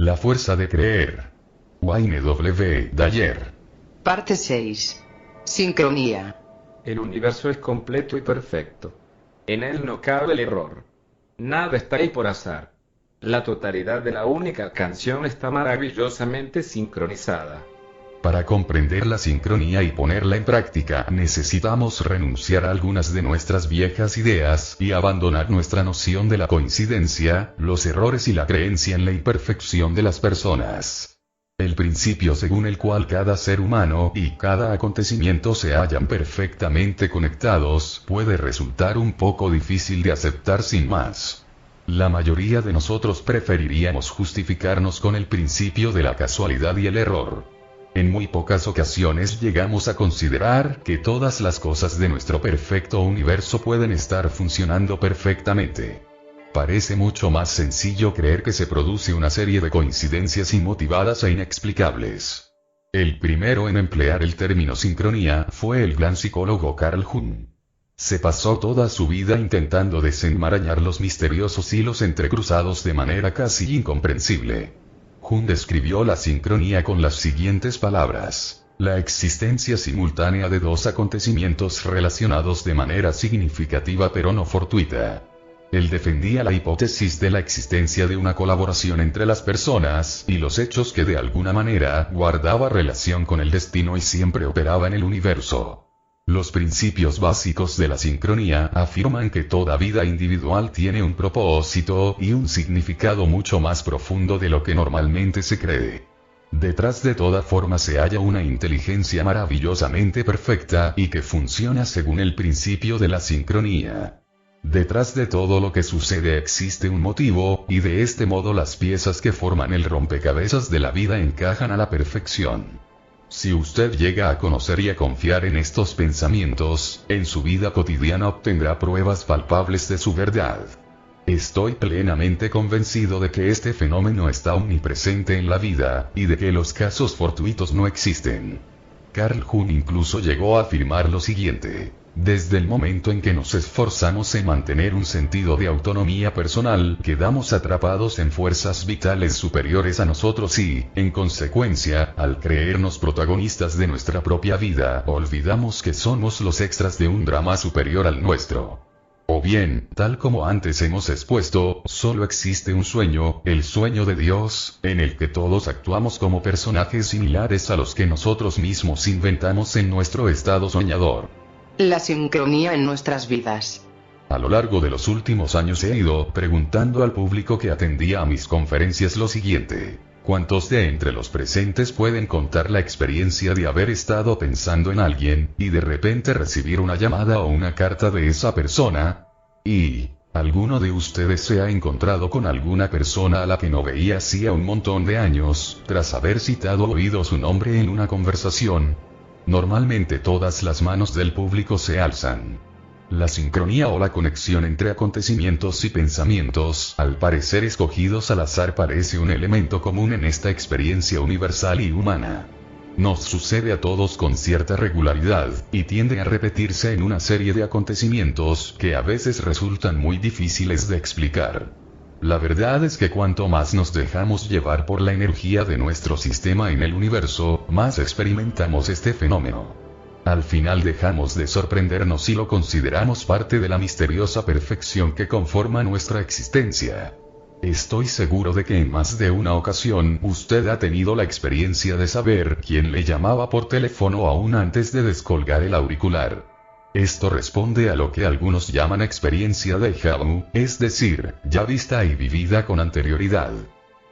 La fuerza de creer. Wayne W. Dyer. Parte 6. Sincronía. El universo es completo y perfecto. En él no cabe el error. Nada está ahí por azar. La totalidad de la única canción está maravillosamente sincronizada. Para comprender la sincronía y ponerla en práctica, necesitamos renunciar a algunas de nuestras viejas ideas y abandonar nuestra noción de la coincidencia, los errores y la creencia en la imperfección de las personas. El principio según el cual cada ser humano y cada acontecimiento se hallan perfectamente conectados, puede resultar un poco difícil de aceptar sin más. La mayoría de nosotros preferiríamos justificarnos con el principio de la casualidad y el error. En muy pocas ocasiones llegamos a considerar que todas las cosas de nuestro perfecto universo pueden estar funcionando perfectamente. Parece mucho más sencillo creer que se produce una serie de coincidencias inmotivadas e inexplicables. El primero en emplear el término sincronía fue el gran psicólogo Carl Jung. Se pasó toda su vida intentando desenmarañar los misteriosos hilos entrecruzados de manera casi incomprensible. Jung describió la sincronía con las siguientes palabras: la existencia simultánea de dos acontecimientos relacionados de manera significativa pero no fortuita. Él defendía la hipótesis de la existencia de una colaboración entre las personas y los hechos que de alguna manera guardaba relación con el destino y siempre operaba en el universo. Los principios básicos de la sincronía afirman que toda vida individual tiene un propósito y un significado mucho más profundo de lo que normalmente se cree. Detrás de toda forma se halla una inteligencia maravillosamente perfecta y que funciona según el principio de la sincronía. Detrás de todo lo que sucede existe un motivo, y de este modo las piezas que forman el rompecabezas de la vida encajan a la perfección. Si usted llega a conocer y a confiar en estos pensamientos, en su vida cotidiana obtendrá pruebas palpables de su verdad. Estoy plenamente convencido de que este fenómeno está omnipresente en la vida, y de que los casos fortuitos no existen. Carl Jung incluso llegó a afirmar lo siguiente: desde el momento en que nos esforzamos en mantener un sentido de autonomía personal, quedamos atrapados en fuerzas vitales superiores a nosotros y, en consecuencia, al creernos protagonistas de nuestra propia vida, olvidamos que somos los extras de un drama superior al nuestro. O bien, tal como antes hemos expuesto, solo existe un sueño, el sueño de Dios, en el que todos actuamos como personajes similares a los que nosotros mismos inventamos en nuestro estado soñador. La sincronía en nuestras vidas. A lo largo de los últimos años he ido preguntando al público que atendía a mis conferencias lo siguiente: ¿cuántos de entre los presentes pueden contar la experiencia de haber estado pensando en alguien, y de repente recibir una llamada o una carta de esa persona? ¿Y alguno de ustedes se ha encontrado con alguna persona a la que no veía hacía un montón de años, tras haber citado o oído su nombre en una conversación? Normalmente todas las manos del público se alzan. La sincronía o la conexión entre acontecimientos y pensamientos, al parecer escogidos al azar, parece un elemento común en esta experiencia universal y humana. Nos sucede a todos con cierta regularidad, y tiende a repetirse en una serie de acontecimientos que a veces resultan muy difíciles de explicar. La verdad es que cuanto más nos dejamos llevar por la energía de nuestro sistema en el universo, más experimentamos este fenómeno. Al final dejamos de sorprendernos y lo consideramos parte de la misteriosa perfección que conforma nuestra existencia. Estoy seguro de que en más de una ocasión usted ha tenido la experiencia de saber quién le llamaba por teléfono aún antes de descolgar el auricular. Esto responde a lo que algunos llaman experiencia déjà vu, es decir, ya vista y vivida con anterioridad.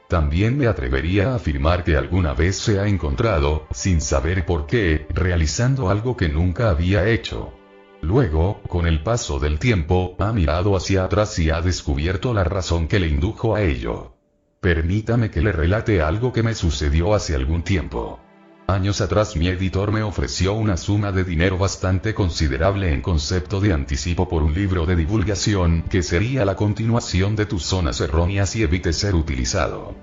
También me atrevería a afirmar que alguna vez se ha encontrado, sin saber por qué, realizando algo que nunca había hecho. Luego, con el paso del tiempo, ha mirado hacia atrás y ha descubierto la razón que le indujo a ello. Permítame que le relate algo que me sucedió hace algún tiempo. Años atrás mi editor me ofreció una suma de dinero bastante considerable en concepto de anticipo por un libro de divulgación que sería la continuación de Tus zonas erróneas y evite ser utilizado.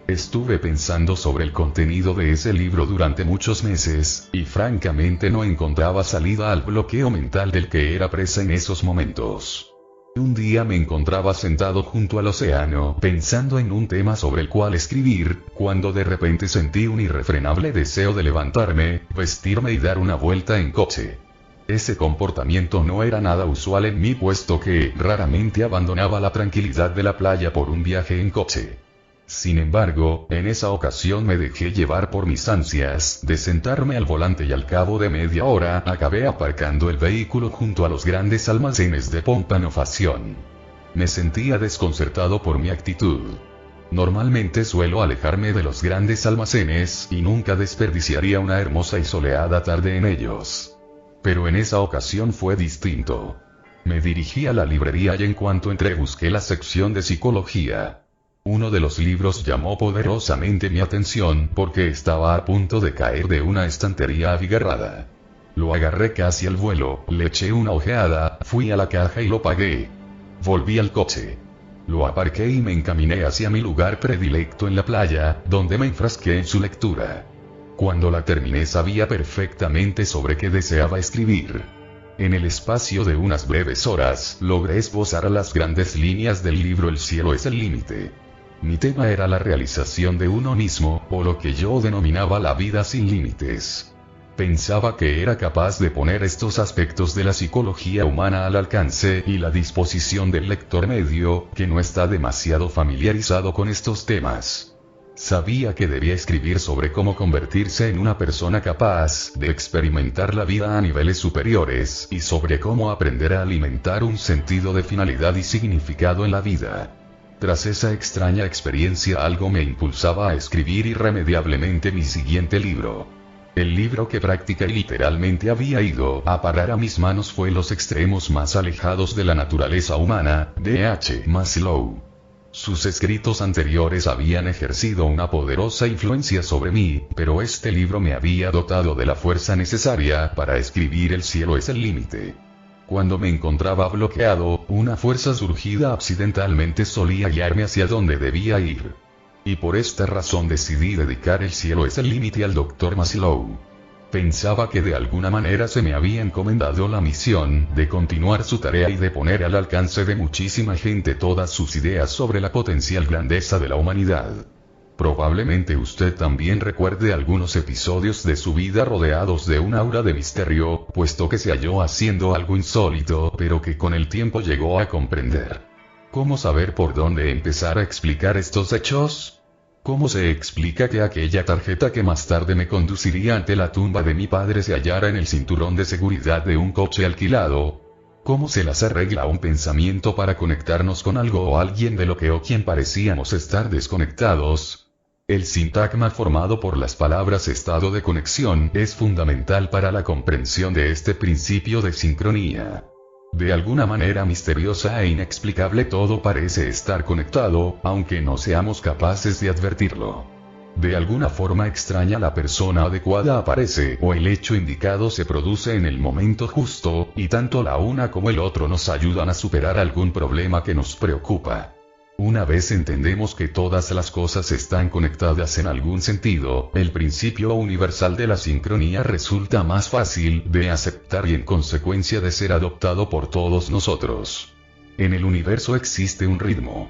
Estuve pensando sobre el contenido de ese libro durante muchos meses, y francamente no encontraba salida al bloqueo mental del que era presa en esos momentos. Un día me encontraba sentado junto al océano, pensando en un tema sobre el cual escribir, cuando de repente sentí un irrefrenable deseo de levantarme, vestirme y dar una vuelta en coche. Ese comportamiento no era nada usual en mí, puesto que raramente abandonaba la tranquilidad de la playa por un viaje en coche. Sin embargo, en esa ocasión me dejé llevar por mis ansias de sentarme al volante y al cabo de media hora acabé aparcando el vehículo junto a los grandes almacenes de Pompano Fashion. Me sentía desconcertado por mi actitud. Normalmente suelo alejarme de los grandes almacenes y nunca desperdiciaría una hermosa y soleada tarde en ellos. Pero en esa ocasión fue distinto. Me dirigí a la librería y en cuanto entré busqué la sección de psicología. Uno de los libros llamó poderosamente mi atención porque estaba a punto de caer de una estantería abigarrada. Lo agarré casi al vuelo, le eché una ojeada, fui a la caja y lo pagué. Volví al coche. Lo aparqué y me encaminé hacia mi lugar predilecto en la playa, donde me enfrasqué en su lectura. Cuando la terminé sabía perfectamente sobre qué deseaba escribir. En el espacio de unas breves horas, logré esbozar las grandes líneas del libro El cielo es el límite. Mi tema era la realización de uno mismo, o lo que yo denominaba la vida sin límites. Pensaba que era capaz de poner estos aspectos de la psicología humana al alcance y la disposición del lector medio, que no está demasiado familiarizado con estos temas. Sabía que debía escribir sobre cómo convertirse en una persona capaz de experimentar la vida a niveles superiores, y sobre cómo aprender a alimentar un sentido de finalidad y significado en la vida. Tras esa extraña experiencia algo me impulsaba a escribir irremediablemente mi siguiente libro. El libro que práctica y literalmente había ido a parar a mis manos fue Los extremos más alejados de la naturaleza humana, de H. Maslow. Sus escritos anteriores habían ejercido una poderosa influencia sobre mí, pero este libro me había dotado de la fuerza necesaria para escribir El cielo es el límite. Cuando me encontraba bloqueado, una fuerza surgida accidentalmente solía guiarme hacia donde debía ir. Y por esta razón decidí dedicar El cielo es el límite al Dr. Maslow. Pensaba que de alguna manera se me había encomendado la misión de continuar su tarea y de poner al alcance de muchísima gente todas sus ideas sobre la potencial grandeza de la humanidad. Probablemente usted también recuerde algunos episodios de su vida rodeados de un aura de misterio, puesto que se halló haciendo algo insólito, pero que con el tiempo llegó a comprender. ¿Cómo saber por dónde empezar a explicar estos hechos? ¿Cómo se explica que aquella tarjeta que más tarde me conduciría ante la tumba de mi padre se hallara en el cinturón de seguridad de un coche alquilado? ¿Cómo se las arregla un pensamiento para conectarnos con algo o alguien de lo que o quien parecíamos estar desconectados? El sintagma formado por las palabras estado de conexión es fundamental para la comprensión de este principio de sincronía. De alguna manera misteriosa e inexplicable todo parece estar conectado, aunque no seamos capaces de advertirlo. De alguna forma extraña la persona adecuada aparece o el hecho indicado se produce en el momento justo, y tanto la una como el otro nos ayudan a superar algún problema que nos preocupa. Una vez entendemos que todas las cosas están conectadas en algún sentido, el principio universal de la sincronía resulta más fácil de aceptar y en consecuencia de ser adoptado por todos nosotros. En el universo existe un ritmo.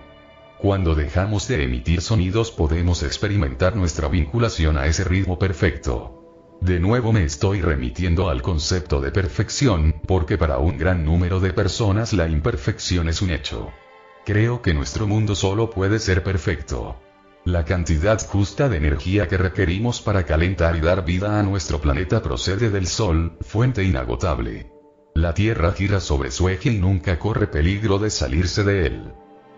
Cuando dejamos de emitir sonidos podemos experimentar nuestra vinculación a ese ritmo perfecto. De nuevo me estoy remitiendo al concepto de perfección, porque para un gran número de personas la imperfección es un hecho. Creo que nuestro mundo solo puede ser perfecto. La cantidad justa de energía que requerimos para calentar y dar vida a nuestro planeta procede del Sol, fuente inagotable. La Tierra gira sobre su eje y nunca corre peligro de salirse de él.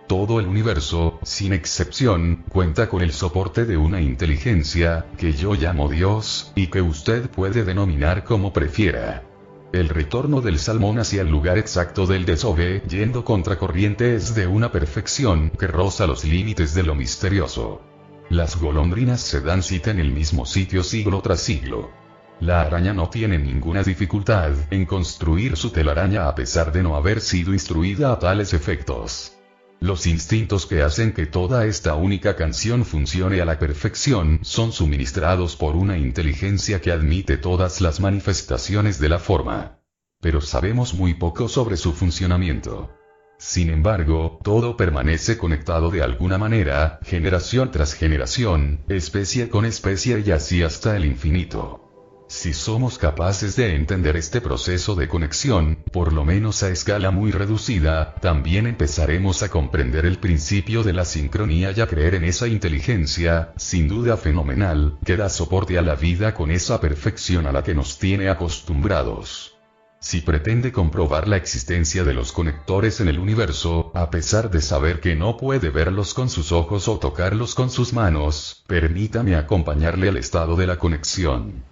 Todo el universo, sin excepción, cuenta con el soporte de una inteligencia, que yo llamo Dios, y que usted puede denominar como prefiera. El retorno del salmón hacia el lugar exacto del desove, yendo contracorriente, es de una perfección que roza los límites de lo misterioso. Las golondrinas se dan cita en el mismo sitio siglo tras siglo. La araña no tiene ninguna dificultad en construir su telaraña a pesar de no haber sido instruida a tales efectos. Los instintos que hacen que toda esta única canción funcione a la perfección son suministrados por una inteligencia que admite todas las manifestaciones de la forma. Pero sabemos muy poco sobre su funcionamiento. Sin embargo, todo permanece conectado de alguna manera, generación tras generación, especie con especie y así hasta el infinito. Si somos capaces de entender este proceso de conexión, por lo menos a escala muy reducida, también empezaremos a comprender el principio de la sincronía y a creer en esa inteligencia, sin duda fenomenal, que da soporte a la vida con esa perfección a la que nos tiene acostumbrados. Si pretende comprobar la existencia de los conectores en el universo, a pesar de saber que no puede verlos con sus ojos o tocarlos con sus manos, permítame acompañarle al estado de la conexión.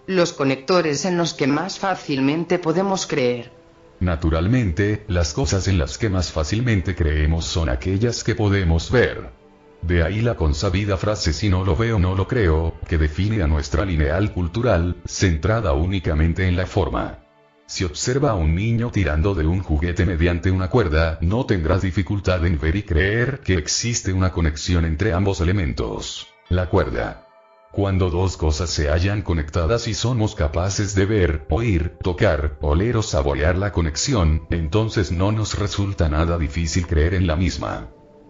Los conectores en los que más fácilmente podemos creer. Naturalmente, las cosas en las que más fácilmente creemos son aquellas que podemos ver. De ahí la consabida frase "si no lo veo no lo creo", que define a nuestra lineal cultural, centrada únicamente en la forma. Si observa a un niño tirando de un juguete mediante una cuerda, no tendrá dificultad en ver y creer que existe una conexión entre ambos elementos, la cuerda. Cuando dos cosas se hallan conectadas y somos capaces de ver, oír, tocar, oler o saborear la conexión, entonces no nos resulta nada difícil creer en la misma.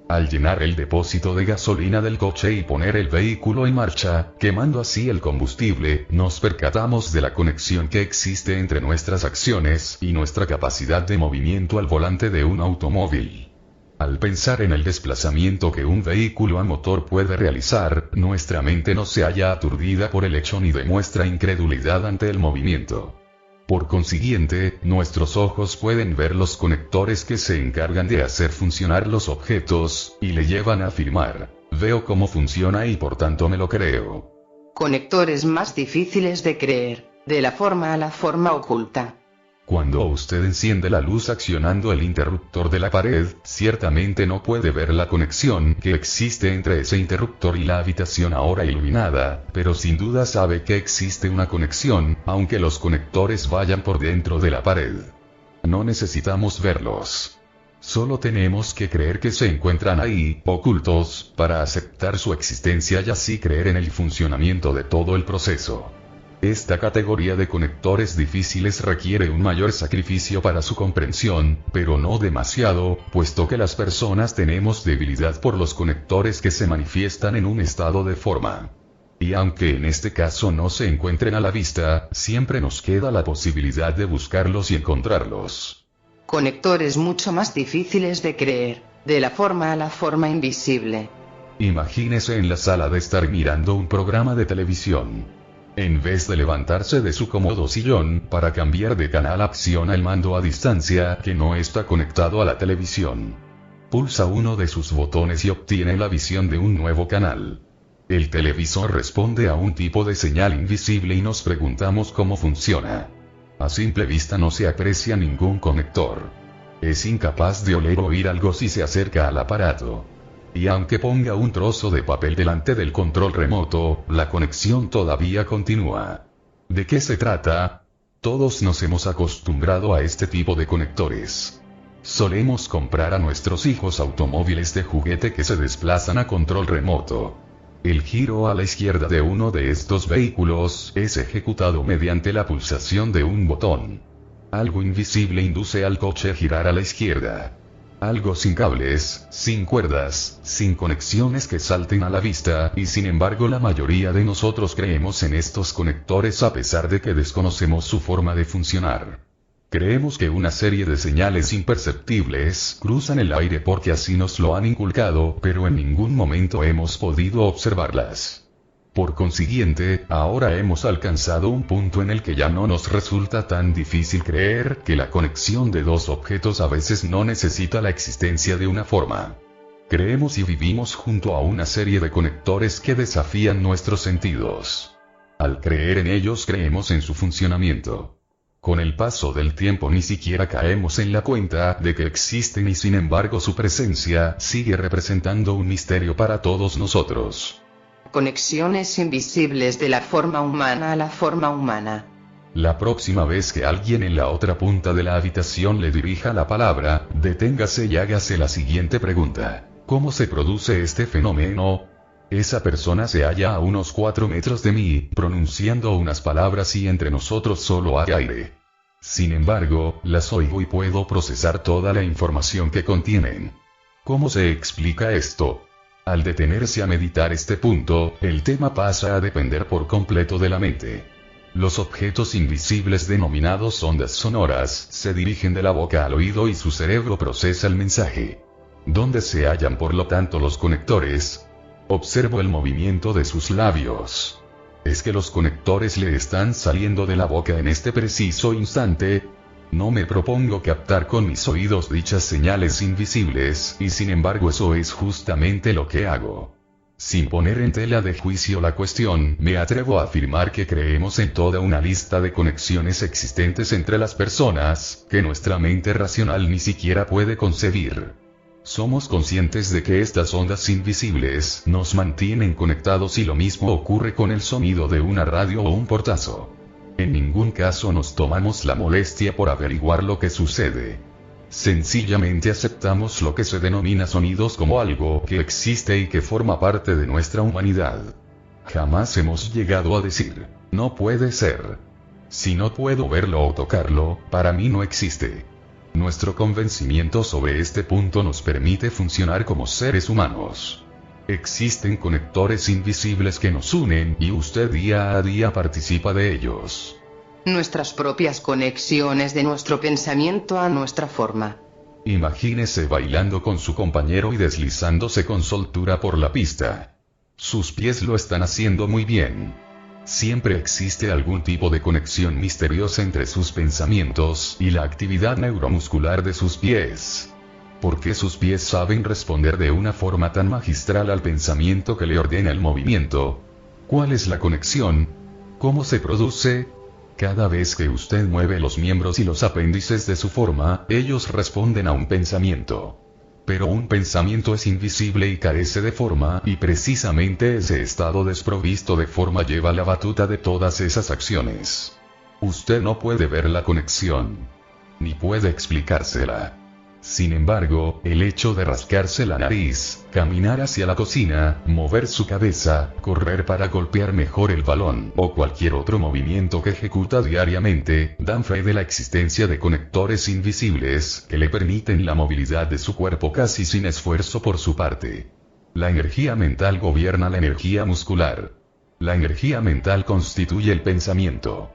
Al llenar el depósito de gasolina del coche y poner el vehículo en marcha, quemando así el combustible, nos percatamos de la conexión que existe entre nuestras acciones y nuestra capacidad de movimiento al volante de un automóvil. Al pensar en el desplazamiento que un vehículo a motor puede realizar, nuestra mente no se halla aturdida por el hecho ni demuestra incredulidad ante el movimiento. Por consiguiente, nuestros ojos pueden ver los conectores que se encargan de hacer funcionar los objetos, y le llevan a afirmar: veo cómo funciona y por tanto me lo creo. Conectores más difíciles de creer, de la forma a la forma oculta. Cuando usted enciende la luz accionando el interruptor de la pared, ciertamente no puede ver la conexión que existe entre ese interruptor y la habitación ahora iluminada, pero sin duda sabe que existe una conexión, aunque los conectores vayan por dentro de la pared. No necesitamos verlos. Solo tenemos que creer que se encuentran ahí, ocultos, para aceptar su existencia y así creer en el funcionamiento de todo el proceso. Esta categoría de conectores difíciles requiere un mayor sacrificio para su comprensión, pero no demasiado, puesto que las personas tenemos debilidad por los conectores que se manifiestan en un estado de forma. Y aunque en este caso no se encuentren a la vista, siempre nos queda la posibilidad de buscarlos y encontrarlos. Conectores mucho más difíciles de creer, de la forma a la forma invisible. Imagínese en la sala de estar mirando un programa de televisión. En vez de levantarse de su cómodo sillón, para cambiar de canal acciona el mando a distancia que no está conectado a la televisión. Pulsa uno de sus botones y obtiene la visión de un nuevo canal. El televisor responde a un tipo de señal invisible y nos preguntamos cómo funciona. A simple vista no se aprecia ningún conector. Es incapaz de oler o oír algo si se acerca al aparato. Y aunque ponga un trozo de papel delante del control remoto, la conexión todavía continúa. ¿De qué se trata? Todos nos hemos acostumbrado a este tipo de conectores. Solemos comprar a nuestros hijos automóviles de juguete que se desplazan a control remoto. El giro a la izquierda de uno de estos vehículos es ejecutado mediante la pulsación de un botón. Algo invisible induce al coche a girar a la izquierda. Algo sin cables, sin cuerdas, sin conexiones que salten a la vista, y sin embargo la mayoría de nosotros creemos en estos conectores a pesar de que desconocemos su forma de funcionar. Creemos que una serie de señales imperceptibles cruzan el aire porque así nos lo han inculcado, pero en ningún momento hemos podido observarlas. Por consiguiente, ahora hemos alcanzado un punto en el que ya no nos resulta tan difícil creer que la conexión de dos objetos a veces no necesita la existencia de una forma. Creemos y vivimos junto a una serie de conectores que desafían nuestros sentidos. Al creer en ellos creemos en su funcionamiento. Con el paso del tiempo ni siquiera caemos en la cuenta de que existen y sin embargo su presencia sigue representando un misterio para todos nosotros. Conexiones invisibles de la forma humana a la forma humana. La próxima vez que alguien en la otra punta de la habitación le dirija la palabra, deténgase y hágase la siguiente pregunta: ¿cómo se produce este fenómeno? Esa persona se halla a unos 4 metros de mí, pronunciando unas palabras y entre nosotros solo hay aire. Sin embargo, las oigo y puedo procesar toda la información que contienen. ¿Cómo se explica esto? Al detenerse a meditar este punto, el tema pasa a depender por completo de la mente. Los objetos invisibles denominados ondas sonoras, se dirigen de la boca al oído y su cerebro procesa el mensaje. ¿Dónde se hallan por lo tanto los conectores? Observo el movimiento de sus labios. ¿Es que los conectores le están saliendo de la boca en este preciso instante? No me propongo captar con mis oídos dichas señales invisibles, y sin embargo eso es justamente lo que hago. Sin poner en tela de juicio la cuestión, me atrevo a afirmar que creemos en toda una lista de conexiones existentes entre las personas, que nuestra mente racional ni siquiera puede concebir. Somos conscientes de que estas ondas invisibles nos mantienen conectados y lo mismo ocurre con el sonido de una radio o un portazo. En ningún caso nos tomamos la molestia por averiguar lo que sucede. Sencillamente aceptamos lo que se denomina sonidos como algo que existe y que forma parte de nuestra humanidad. Jamás hemos llegado a decir, no puede ser. Si no puedo verlo o tocarlo, para mí no existe. Nuestro convencimiento sobre este punto nos permite funcionar como seres humanos. Existen conectores invisibles que nos unen y usted día a día participa de ellos. Nuestras propias conexiones de nuestro pensamiento a nuestra forma. Imagínese bailando con su compañero y deslizándose con soltura por la pista. Sus pies lo están haciendo muy bien. Siempre existe algún tipo de conexión misteriosa entre sus pensamientos y la actividad neuromuscular de sus pies. ¿Por qué sus pies saben responder de una forma tan magistral al pensamiento que le ordena el movimiento? ¿Cuál es la conexión? ¿Cómo se produce? Cada vez que usted mueve los miembros y los apéndices de su forma, ellos responden a un pensamiento. Pero un pensamiento es invisible y carece de forma, y precisamente ese estado desprovisto de forma lleva la batuta de todas esas acciones. Usted no puede ver la conexión, ni puede explicársela. Sin embargo, el hecho de rascarse la nariz, caminar hacia la cocina, mover su cabeza, correr para golpear mejor el balón, o cualquier otro movimiento que ejecuta diariamente, dan fe de la existencia de conectores invisibles, que le permiten la movilidad de su cuerpo casi sin esfuerzo por su parte. La energía mental gobierna la energía muscular. La energía mental constituye el pensamiento.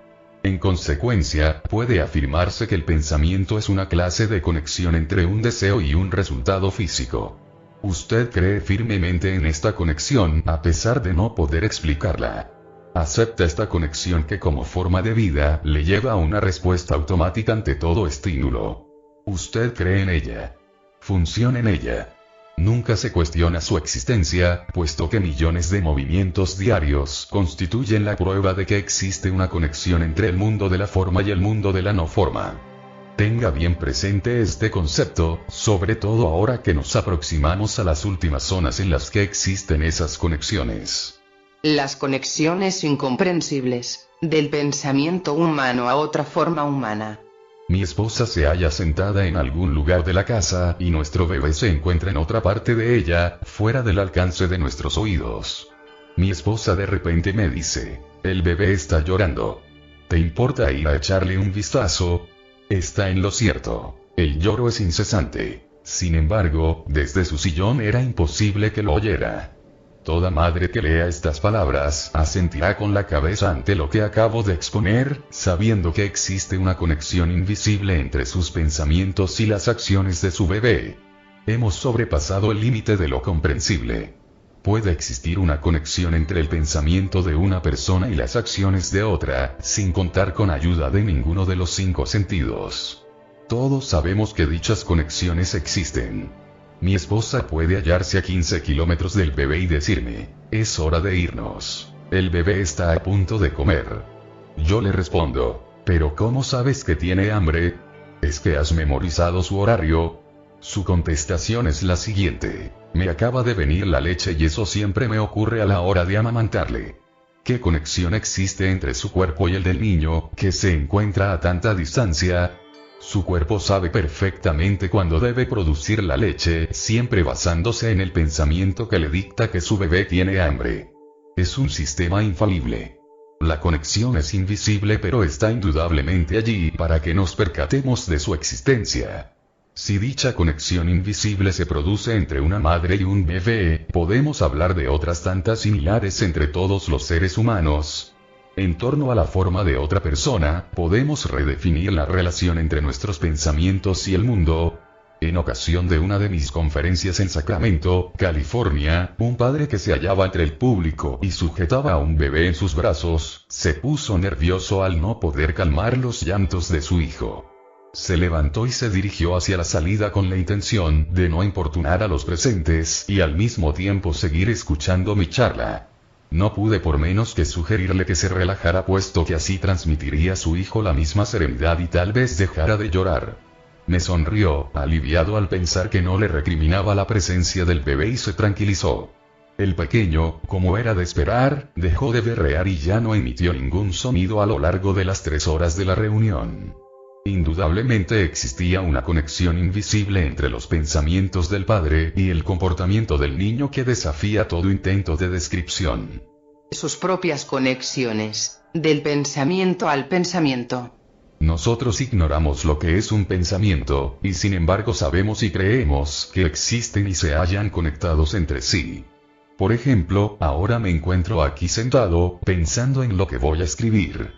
En consecuencia, puede afirmarse que el pensamiento es una clase de conexión entre un deseo y un resultado físico. Usted cree firmemente en esta conexión, a pesar de no poder explicarla. Acepta esta conexión que como forma de vida, le lleva a una respuesta automática ante todo estímulo. Usted cree en ella. Funciona en ella. Nunca se cuestiona su existencia, puesto que millones de movimientos diarios constituyen la prueba de que existe una conexión entre el mundo de la forma y el mundo de la no forma. Tenga bien presente este concepto, sobre todo ahora que nos aproximamos a las últimas zonas en las que existen esas conexiones. Las conexiones incomprensibles, del pensamiento humano a otra forma humana. Mi esposa se halla sentada en algún lugar de la casa, y nuestro bebé se encuentra en otra parte de ella, fuera del alcance de nuestros oídos. Mi esposa de repente me dice, el bebé está llorando. ¿Te importa ir a echarle un vistazo? Está en lo cierto. El lloro es incesante. Sin embargo, desde su sillón era imposible que lo oyera. Toda madre que lea estas palabras asentirá con la cabeza ante lo que acabo de exponer, sabiendo que existe una conexión invisible entre sus pensamientos y las acciones de su bebé. Hemos sobrepasado el límite de lo comprensible. Puede existir una conexión entre el pensamiento de una persona y las acciones de otra, sin contar con ayuda de ninguno de los 5 sentidos. Todos sabemos que dichas conexiones existen. Mi esposa puede hallarse a 15 kilómetros del bebé y decirme, es hora de irnos. El bebé está a punto de comer. Yo le respondo, ¿pero cómo sabes que tiene hambre? ¿Es que has memorizado su horario? Su contestación es la siguiente, me acaba de venir la leche y eso siempre me ocurre a la hora de amamantarle. ¿Qué conexión existe entre su cuerpo y el del niño, que se encuentra a tanta distancia? Su cuerpo sabe perfectamente cuándo debe producir la leche, siempre basándose en el pensamiento que le dicta que su bebé tiene hambre. Es un sistema infalible. La conexión es invisible, pero está indudablemente allí para que nos percatemos de su existencia. Si dicha conexión invisible se produce entre una madre y un bebé, podemos hablar de otras tantas similares entre todos los seres humanos. En torno a la forma de otra persona, podemos redefinir la relación entre nuestros pensamientos y el mundo. En ocasión de una de mis conferencias en Sacramento, California, un padre que se hallaba entre el público y sujetaba a un bebé en sus brazos, se puso nervioso al no poder calmar los llantos de su hijo. Se levantó y se dirigió hacia la salida con la intención de no importunar a los presentes y al mismo tiempo seguir escuchando mi charla. No pude por menos que sugerirle que se relajara, puesto que así transmitiría a su hijo la misma serenidad y tal vez dejara de llorar. Me sonrió, aliviado al pensar que no le recriminaba la presencia del bebé, y se tranquilizó. El pequeño, como era de esperar, dejó de berrear y ya no emitió ningún sonido a lo largo de las 3 horas de la reunión. Indudablemente existía una conexión invisible entre los pensamientos del padre y el comportamiento del niño que desafía todo intento de descripción. Sus propias conexiones, del pensamiento al pensamiento. Nosotros ignoramos lo que es un pensamiento, y sin embargo sabemos y creemos que existen y se hallan conectados entre sí. Por ejemplo, ahora me encuentro aquí sentado, pensando en lo que voy a escribir.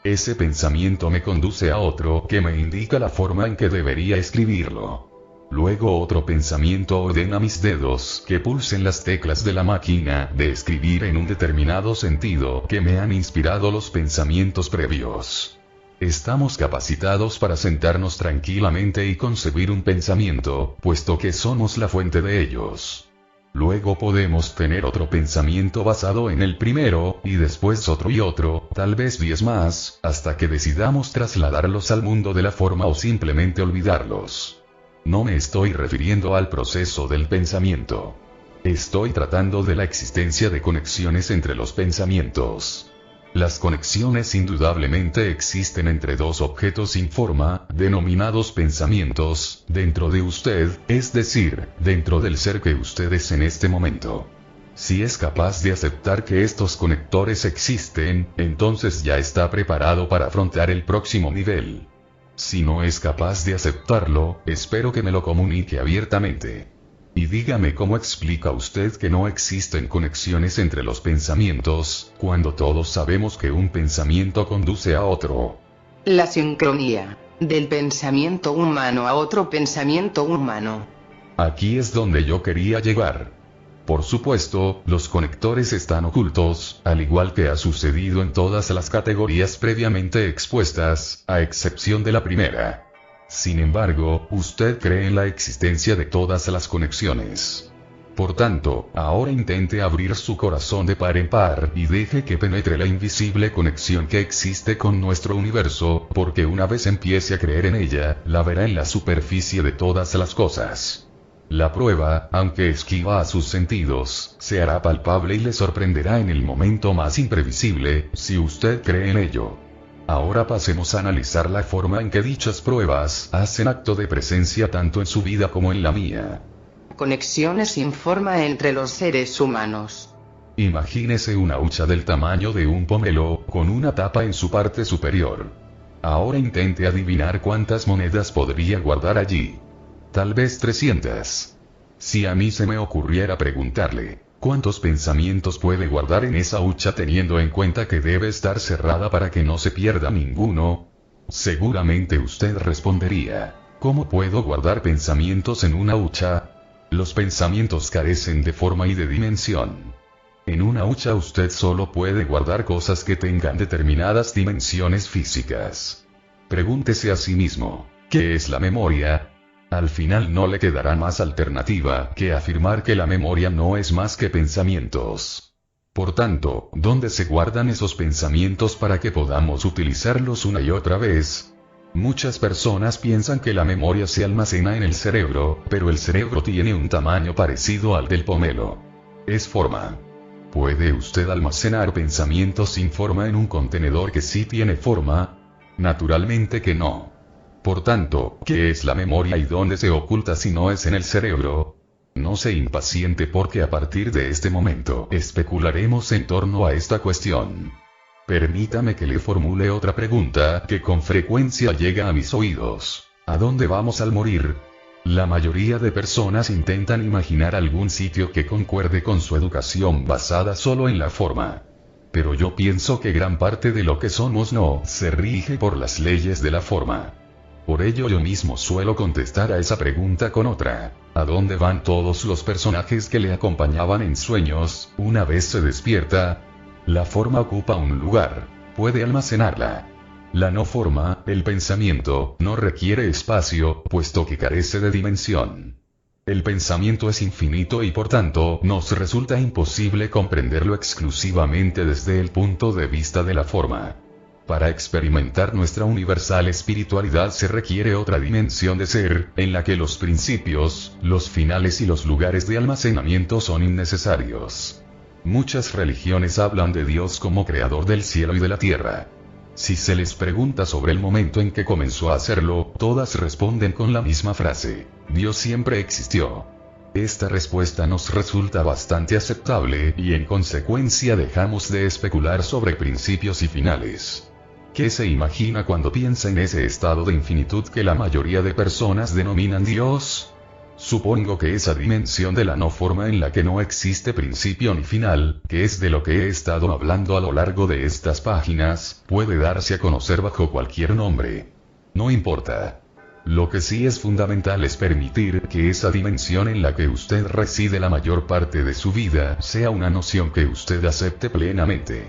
Ese pensamiento me conduce a otro que me indica la forma en que debería escribirlo. Luego otro pensamiento ordena mis dedos que pulsen las teclas de la máquina de escribir en un determinado sentido que me han inspirado los pensamientos previos. Estamos capacitados para sentarnos tranquilamente y concebir un pensamiento, puesto que somos la fuente de ellos. Luego podemos tener otro pensamiento basado en el primero, y después otro y otro, tal vez 10 más, hasta que decidamos trasladarlos al mundo de la forma o simplemente olvidarlos. No me estoy refiriendo al proceso del pensamiento. Estoy tratando de la existencia de conexiones entre los pensamientos. Las conexiones indudablemente existen entre dos objetos sin forma, denominados pensamientos, dentro de usted, es decir, dentro del ser que usted es en este momento. Si es capaz de aceptar que estos conectores existen, entonces ya está preparado para afrontar el próximo nivel. Si no es capaz de aceptarlo, espero que me lo comunique abiertamente. Y dígame cómo explica usted que no existen conexiones entre los pensamientos, cuando todos sabemos que un pensamiento conduce a otro. La sincronía, del pensamiento humano a otro pensamiento humano. Aquí es donde yo quería llegar. Por supuesto, los conectores están ocultos, al igual que ha sucedido en todas las categorías previamente expuestas, a excepción de la primera. Sin embargo, usted cree en la existencia de todas las conexiones. Por tanto, ahora intente abrir su corazón de par en par y deje que penetre la invisible conexión que existe con nuestro universo, porque una vez empiece a creer en ella, la verá en la superficie de todas las cosas. La prueba, aunque esquiva a sus sentidos, se hará palpable y le sorprenderá en el momento más imprevisible, si usted cree en ello. Ahora pasemos a analizar la forma en que dichas pruebas hacen acto de presencia tanto en su vida como en la mía. Conexiones sin forma entre los seres humanos. Imagínese una hucha del tamaño de un pomelo, con una tapa en su parte superior. Ahora intente adivinar cuántas monedas podría guardar allí. Tal vez 300. Si a mí se me ocurriera preguntarle, ¿cuántos pensamientos puede guardar en esa hucha teniendo en cuenta que debe estar cerrada para que no se pierda ninguno? Seguramente usted respondería, ¿cómo puedo guardar pensamientos en una hucha? Los pensamientos carecen de forma y de dimensión. En una hucha usted solo puede guardar cosas que tengan determinadas dimensiones físicas. Pregúntese a sí mismo, ¿qué es la memoria? Al final no le quedará más alternativa que afirmar que la memoria no es más que pensamientos. Por tanto, ¿dónde se guardan esos pensamientos para que podamos utilizarlos una y otra vez? Muchas personas piensan que la memoria se almacena en el cerebro, pero el cerebro tiene un tamaño parecido al del pomelo. Es forma. ¿Puede usted almacenar pensamientos sin forma en un contenedor que sí tiene forma? Naturalmente que no. Por tanto, ¿qué es la memoria y dónde se oculta si no es en el cerebro? No se impaciente porque a partir de este momento especularemos en torno a esta cuestión. Permítame que le formule otra pregunta que con frecuencia llega a mis oídos. ¿A dónde vamos al morir? La mayoría de personas intentan imaginar algún sitio que concuerde con su educación basada solo en la forma. Pero yo pienso que gran parte de lo que somos no se rige por las leyes de la forma. Por ello yo mismo suelo contestar a esa pregunta con otra. ¿A dónde van todos los personajes que le acompañaban en sueños, una vez se despierta? La forma ocupa un lugar, puede almacenarla. La no forma, el pensamiento, no requiere espacio, puesto que carece de dimensión. El pensamiento es infinito y por tanto, nos resulta imposible comprenderlo exclusivamente desde el punto de vista de la forma. Para experimentar nuestra universal espiritualidad se requiere otra dimensión de ser, en la que los principios, los finales y los lugares de almacenamiento son innecesarios. Muchas religiones hablan de Dios como creador del cielo y de la tierra. Si se les pregunta sobre el momento en que comenzó a hacerlo, todas responden con la misma frase: Dios siempre existió. Esta respuesta nos resulta bastante aceptable y en consecuencia dejamos de especular sobre principios y finales. ¿Qué se imagina cuando piensa en ese estado de infinitud que la mayoría de personas denominan Dios? Supongo que esa dimensión de la no forma en la que no existe principio ni final, que es de lo que he estado hablando a lo largo de estas páginas, puede darse a conocer bajo cualquier nombre. No importa. Lo que sí es fundamental es permitir que esa dimensión en la que usted reside la mayor parte de su vida sea una noción que usted acepte plenamente.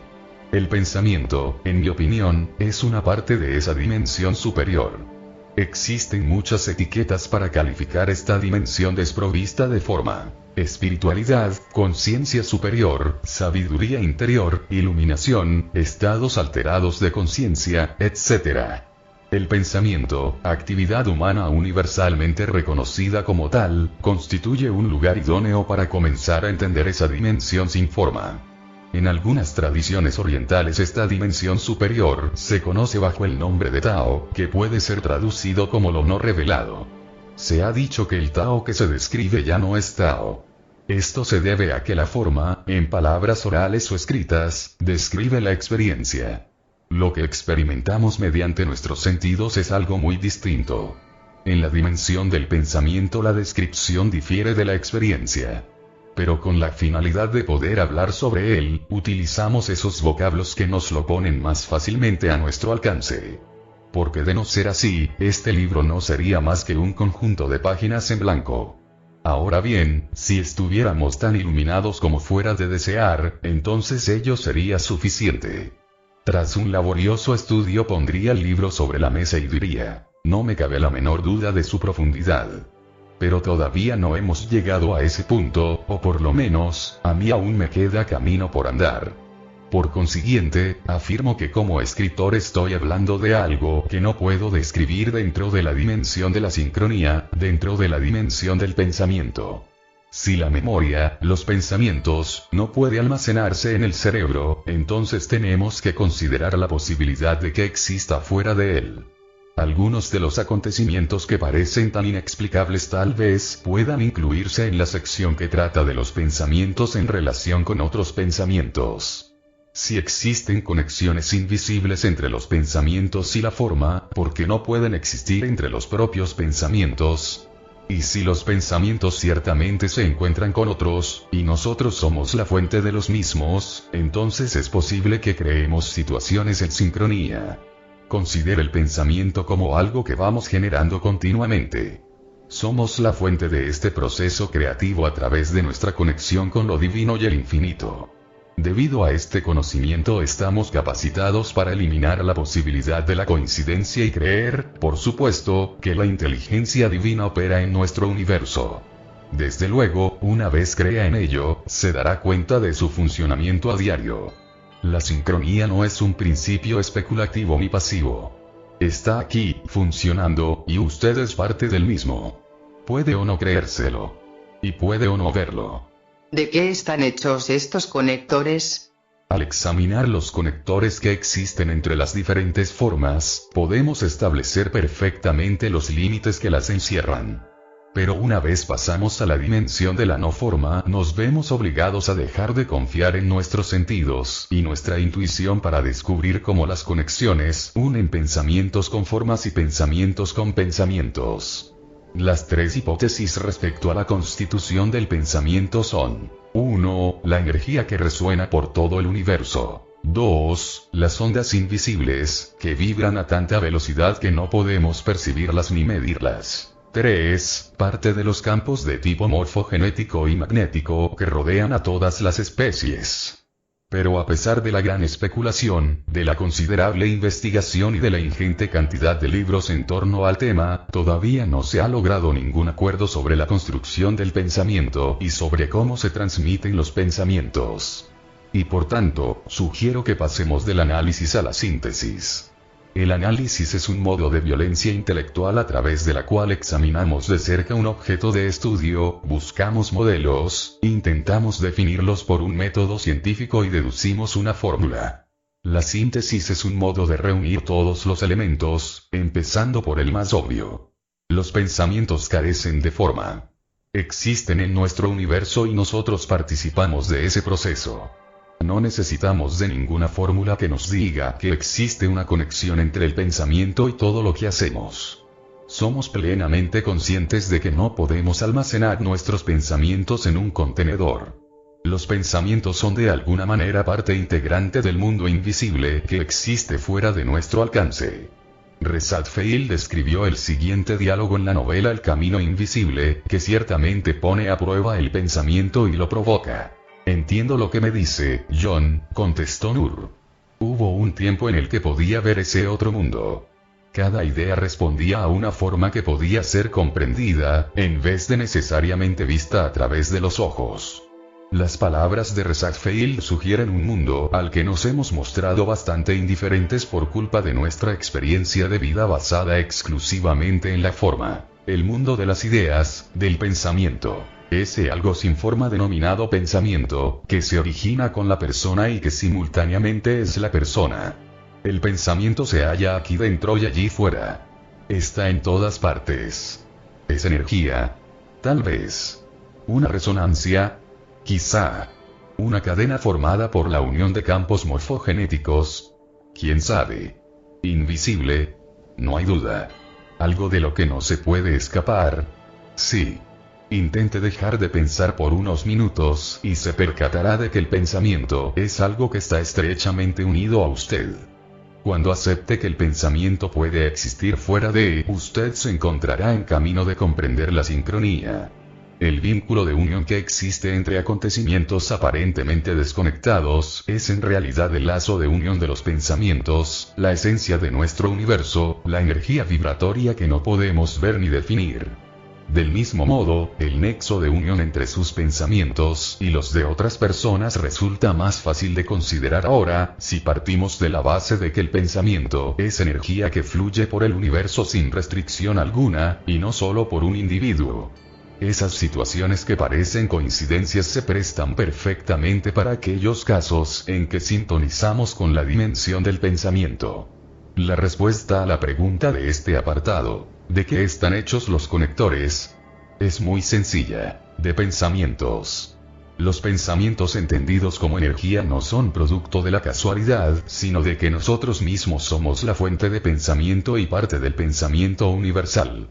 El pensamiento, en mi opinión, es una parte de esa dimensión superior. Existen muchas etiquetas para calificar esta dimensión desprovista de forma: espiritualidad, conciencia superior, sabiduría interior, iluminación, estados alterados de conciencia, etc. El pensamiento, actividad humana universalmente reconocida como tal, constituye un lugar idóneo para comenzar a entender esa dimensión sin forma. En algunas tradiciones orientales esta dimensión superior se conoce bajo el nombre de Tao, que puede ser traducido como lo no revelado. Se ha dicho que el Tao que se describe ya no es Tao. Esto se debe a que la forma, en palabras orales o escritas, describe la experiencia. Lo que experimentamos mediante nuestros sentidos es algo muy distinto. En la dimensión del pensamiento la descripción difiere de la experiencia. Pero con la finalidad de poder hablar sobre él, utilizamos esos vocablos que nos lo ponen más fácilmente a nuestro alcance. Porque de no ser así, este libro no sería más que un conjunto de páginas en blanco. Ahora bien, si estuviéramos tan iluminados como fuera de desear, entonces ello sería suficiente. Tras un laborioso estudio pondría el libro sobre la mesa y diría: no me cabe la menor duda de su profundidad. Pero todavía no hemos llegado a ese punto, o por lo menos, a mí aún me queda camino por andar. Por consiguiente, afirmo que como escritor estoy hablando de algo que no puedo describir dentro de la dimensión de la sincronía, dentro de la dimensión del pensamiento. Si la memoria, los pensamientos, no puede almacenarse en el cerebro, entonces tenemos que considerar la posibilidad de que exista fuera de él. Algunos de los acontecimientos que parecen tan inexplicables tal vez puedan incluirse en la sección que trata de los pensamientos en relación con otros pensamientos. Si existen conexiones invisibles entre los pensamientos y la forma, ¿por qué no pueden existir entre los propios pensamientos? Y si los pensamientos ciertamente se encuentran con otros, y nosotros somos la fuente de los mismos, entonces es posible que creemos situaciones en sincronía. Considere el pensamiento como algo que vamos generando continuamente. Somos la fuente de este proceso creativo a través de nuestra conexión con lo divino y el infinito. Debido a este conocimiento estamos capacitados para eliminar la posibilidad de la coincidencia y creer, por supuesto, que la inteligencia divina opera en nuestro universo. Desde luego, una vez crea en ello, se dará cuenta de su funcionamiento a diario. La sincronía no es un principio especulativo ni pasivo. Está aquí, funcionando, y usted es parte del mismo. Puede o no creérselo. Y puede o no verlo. ¿De qué están hechos estos conectores? Al examinar los conectores que existen entre las diferentes formas, podemos establecer perfectamente los límites que las encierran. Pero una vez pasamos a la dimensión de la no forma, nos vemos obligados a dejar de confiar en nuestros sentidos y nuestra intuición para descubrir cómo las conexiones unen pensamientos con formas y pensamientos con pensamientos. Las tres hipótesis respecto a la constitución del pensamiento son: 1. La energía que resuena por todo el universo. 2. Las ondas invisibles, que vibran a tanta velocidad que no podemos percibirlas ni medirlas. 3. Parte de los campos de tipo morfogenético y magnético que rodean a todas las especies. Pero a pesar de la gran especulación, de la considerable investigación y de la ingente cantidad de libros en torno al tema, todavía no se ha logrado ningún acuerdo sobre la construcción del pensamiento y sobre cómo se transmiten los pensamientos. Y por tanto, sugiero que pasemos del análisis a la síntesis. El análisis es un modo de violencia intelectual a través de la cual examinamos de cerca un objeto de estudio, buscamos modelos, intentamos definirlos por un método científico y deducimos una fórmula. La síntesis es un modo de reunir todos los elementos, empezando por el más obvio. Los pensamientos carecen de forma. Existen en nuestro universo y nosotros participamos de ese proceso. No necesitamos de ninguna fórmula que nos diga que existe una conexión entre el pensamiento y todo lo que hacemos. Somos plenamente conscientes de que no podemos almacenar nuestros pensamientos en un contenedor. Los pensamientos son de alguna manera parte integrante del mundo invisible que existe fuera de nuestro alcance. Reza Feil describió el siguiente diálogo en la novela El Camino Invisible, que ciertamente pone a prueba el pensamiento y lo provoca. Entiendo lo que me dice, John, contestó Nur. Hubo un tiempo en el que podía ver ese otro mundo. Cada idea respondía a una forma que podía ser comprendida, en vez de necesariamente vista a través de los ojos. Las palabras de Reza Feil sugieren un mundo al que nos hemos mostrado bastante indiferentes por culpa de nuestra experiencia de vida basada exclusivamente en la forma. El mundo de las ideas, del pensamiento. Ese algo sin forma denominado pensamiento, que se origina con la persona y que simultáneamente es la persona. El pensamiento se halla aquí dentro y allí fuera. Está en todas partes. Es energía. Tal vez. Una resonancia. Quizá. Una cadena formada por la unión de campos morfogenéticos. ¿Quién sabe? Invisible. No hay duda. Algo de lo que no se puede escapar. Sí. Intente dejar de pensar por unos minutos y se percatará de que el pensamiento es algo que está estrechamente unido a usted. Cuando acepte que el pensamiento puede existir fuera de usted, se encontrará en camino de comprender la sincronía. El vínculo de unión que existe entre acontecimientos aparentemente desconectados es en realidad el lazo de unión de los pensamientos, la esencia de nuestro universo, la energía vibratoria que no podemos ver ni definir. Del mismo modo, el nexo de unión entre sus pensamientos y los de otras personas resulta más fácil de considerar ahora, si partimos de la base de que el pensamiento es energía que fluye por el universo sin restricción alguna, y no solo por un individuo. Esas situaciones que parecen coincidencias se prestan perfectamente para aquellos casos en que sintonizamos con la dimensión del pensamiento. La respuesta a la pregunta de este apartado, ¿de qué están hechos los conectores?, es muy sencilla: de pensamientos. Los pensamientos entendidos como energía no son producto de la casualidad, sino de que nosotros mismos somos la fuente de pensamiento y parte del pensamiento universal.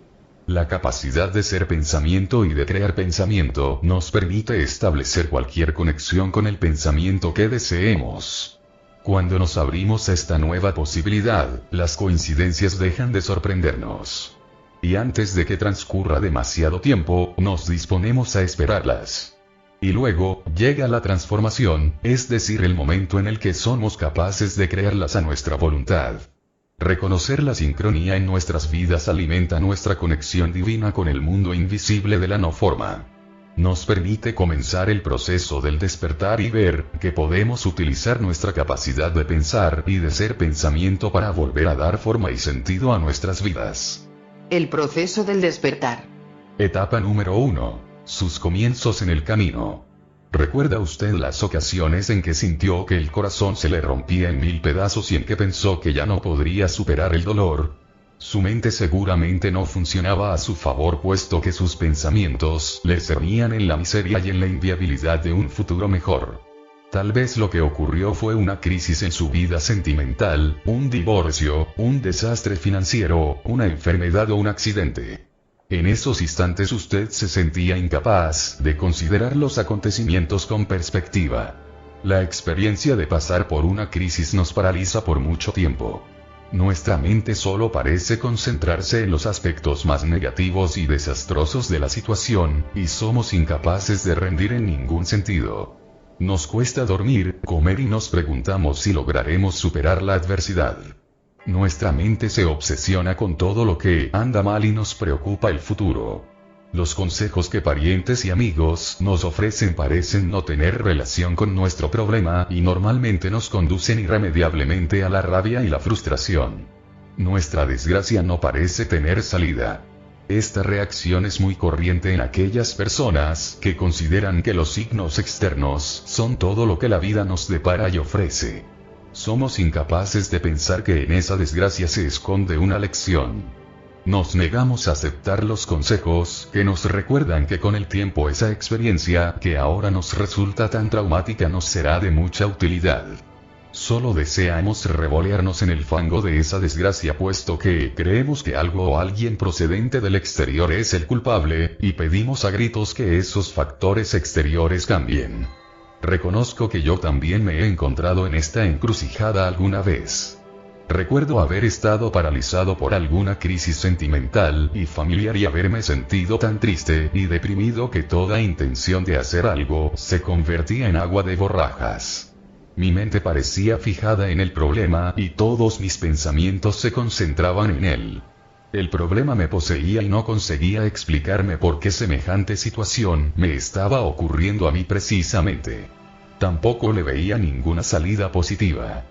La capacidad de ser pensamiento y de crear pensamiento nos permite establecer cualquier conexión con el pensamiento que deseemos. Cuando nos abrimos a esta nueva posibilidad, las coincidencias dejan de sorprendernos. Y antes de que transcurra demasiado tiempo, nos disponemos a esperarlas. Y luego, llega la transformación, es decir, el momento en el que somos capaces de crearlas a nuestra voluntad. Reconocer la sincronía en nuestras vidas alimenta nuestra conexión divina con el mundo invisible de la no forma. Nos permite comenzar el proceso del despertar y ver que podemos utilizar nuestra capacidad de pensar y de ser pensamiento para volver a dar forma y sentido a nuestras vidas. El proceso del despertar. Etapa número 1. Sus comienzos en el camino. ¿Recuerda usted las ocasiones en que sintió que el corazón se le rompía en 1000 pedazos y en que pensó que ya no podría superar el dolor? Su mente seguramente no funcionaba a su favor puesto que sus pensamientos le cernían en la miseria y en la inviabilidad de un futuro mejor. Tal vez lo que ocurrió fue una crisis en su vida sentimental, un divorcio, un desastre financiero, una enfermedad o un accidente. En esos instantes usted se sentía incapaz de considerar los acontecimientos con perspectiva. La experiencia de pasar por una crisis nos paraliza por mucho tiempo. Nuestra mente solo parece concentrarse en los aspectos más negativos y desastrosos de la situación, y somos incapaces de rendir en ningún sentido. Nos cuesta dormir, comer y nos preguntamos si lograremos superar la adversidad. Nuestra mente se obsesiona con todo lo que anda mal y nos preocupa el futuro. Los consejos que parientes y amigos nos ofrecen parecen no tener relación con nuestro problema y normalmente nos conducen irremediablemente a la rabia y la frustración. Nuestra desgracia no parece tener salida. Esta reacción es muy corriente en aquellas personas que consideran que los signos externos son todo lo que la vida nos depara y ofrece. Somos incapaces de pensar que en esa desgracia se esconde una lección. Nos negamos a aceptar los consejos que nos recuerdan que con el tiempo esa experiencia que ahora nos resulta tan traumática nos será de mucha utilidad. Solo deseamos revolearnos en el fango de esa desgracia puesto que creemos que algo o alguien procedente del exterior es el culpable, y pedimos a gritos que esos factores exteriores cambien. Reconozco que yo también me he encontrado en esta encrucijada alguna vez. Recuerdo haber estado paralizado por alguna crisis sentimental y familiar y haberme sentido tan triste y deprimido que toda intención de hacer algo se convertía en agua de borrajas. Mi mente parecía fijada en el problema y todos mis pensamientos se concentraban en él. El problema me poseía y no conseguía explicarme por qué semejante situación me estaba ocurriendo a mí precisamente. Tampoco le veía ninguna salida positiva.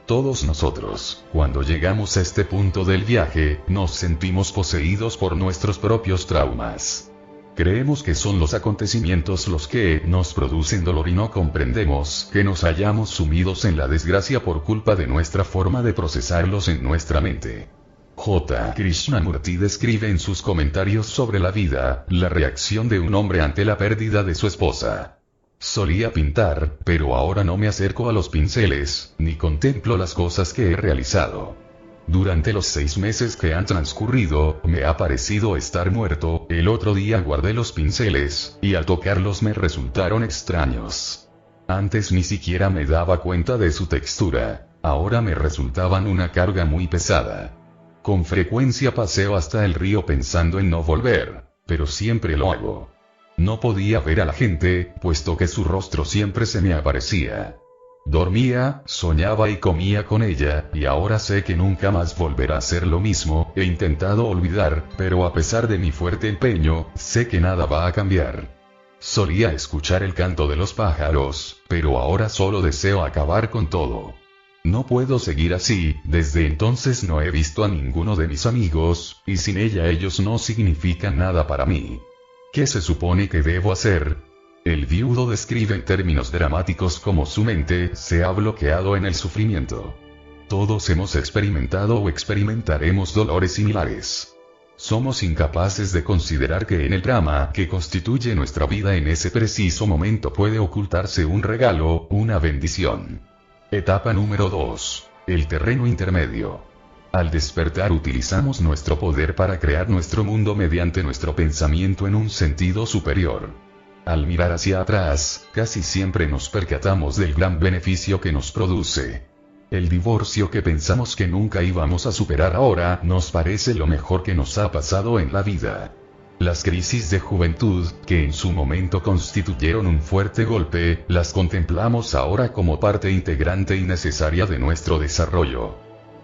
Todos nosotros, cuando llegamos a este punto del viaje, nos sentimos poseídos por nuestros propios traumas. Creemos que son los acontecimientos los que nos producen dolor y no comprendemos que nos hallamos sumidos en la desgracia por culpa de nuestra forma de procesarlos en nuestra mente. J. Krishnamurti describe en sus comentarios sobre la vida, la reacción de un hombre ante la pérdida de su esposa. Solía pintar, pero ahora no me acerco a los pinceles, ni contemplo las cosas que he realizado. Durante los 6 meses que han transcurrido, me ha parecido estar muerto. El otro día guardé los pinceles, y al tocarlos me resultaron extraños. Antes ni siquiera me daba cuenta de su textura, ahora me resultaban una carga muy pesada. Con frecuencia paseo hasta el río pensando en no volver, pero siempre lo hago. No podía ver a la gente, puesto que su rostro siempre se me aparecía. Dormía, soñaba y comía con ella, y ahora sé que nunca más volverá a ser lo mismo. He intentado olvidar, pero a pesar de mi fuerte empeño, sé que nada va a cambiar. Solía escuchar el canto de los pájaros, pero ahora solo deseo acabar con todo. No puedo seguir así, desde entonces no he visto a ninguno de mis amigos, y sin ella ellos no significan nada para mí. ¿Qué se supone que debo hacer? El viudo describe en términos dramáticos cómo su mente se ha bloqueado en el sufrimiento. Todos hemos experimentado o experimentaremos dolores similares. Somos incapaces de considerar que en el drama que constituye nuestra vida en ese preciso momento puede ocultarse un regalo, una bendición. Etapa número 2. El terreno intermedio. Al despertar utilizamos nuestro poder para crear nuestro mundo mediante nuestro pensamiento en un sentido superior. Al mirar hacia atrás, casi siempre nos percatamos del gran beneficio que nos produce. El divorcio que pensamos que nunca íbamos a superar ahora nos parece lo mejor que nos ha pasado en la vida. Las crisis de juventud, que en su momento constituyeron un fuerte golpe, las contemplamos ahora como parte integrante y necesaria de nuestro desarrollo.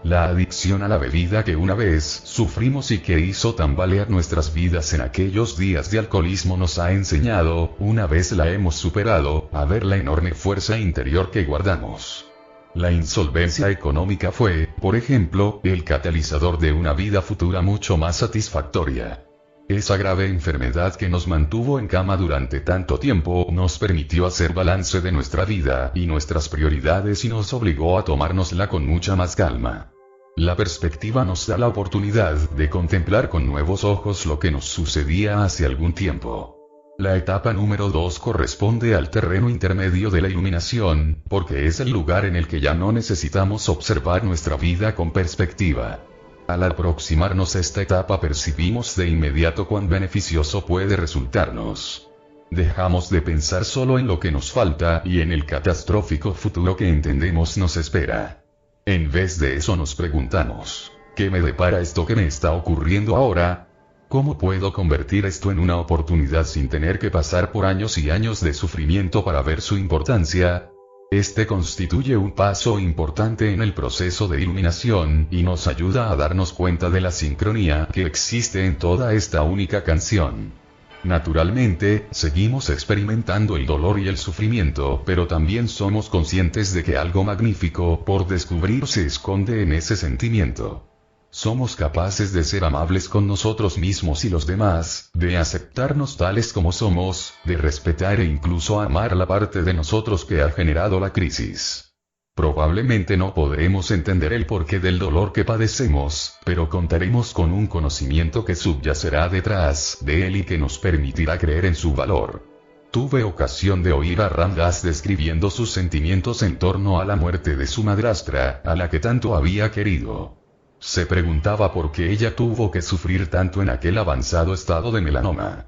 La adicción a la bebida que una vez sufrimos y que hizo tambalear nuestras vidas en aquellos días de alcoholismo nos ha enseñado, una vez la hemos superado, a ver la enorme fuerza interior que guardamos. La insolvencia económica fue, por ejemplo, el catalizador de una vida futura mucho más satisfactoria. Esa grave enfermedad que nos mantuvo en cama durante tanto tiempo nos permitió hacer balance de nuestra vida y nuestras prioridades y nos obligó a tomárnosla con mucha más calma. La perspectiva nos da la oportunidad de contemplar con nuevos ojos lo que nos sucedía hace algún tiempo. La etapa número 2 corresponde al terreno intermedio de la iluminación, porque es el lugar en el que ya no necesitamos observar nuestra vida con perspectiva. Al aproximarnos a esta etapa percibimos de inmediato cuán beneficioso puede resultarnos. Dejamos de pensar solo en lo que nos falta y en el catastrófico futuro que entendemos nos espera. En vez de eso nos preguntamos, ¿qué me depara esto que me está ocurriendo ahora? ¿Cómo puedo convertir esto en una oportunidad sin tener que pasar por años y años de sufrimiento para ver su importancia? Este constituye un paso importante en el proceso de iluminación y nos ayuda a darnos cuenta de la sincronía que existe en toda esta única canción. Naturalmente, seguimos experimentando el dolor y el sufrimiento, pero también somos conscientes de que algo magnífico por descubrir se esconde en ese sentimiento. Somos capaces de ser amables con nosotros mismos y los demás, de aceptarnos tales como somos, de respetar e incluso amar la parte de nosotros que ha generado la crisis. Probablemente no podremos entender el porqué del dolor que padecemos, pero contaremos con un conocimiento que subyacerá detrás de él y que nos permitirá creer en su valor. Tuve ocasión de oír a Ram Dass describiendo sus sentimientos en torno a la muerte de su madrastra, a la que tanto había querido. Se preguntaba por qué ella tuvo que sufrir tanto en aquel avanzado estado de melanoma.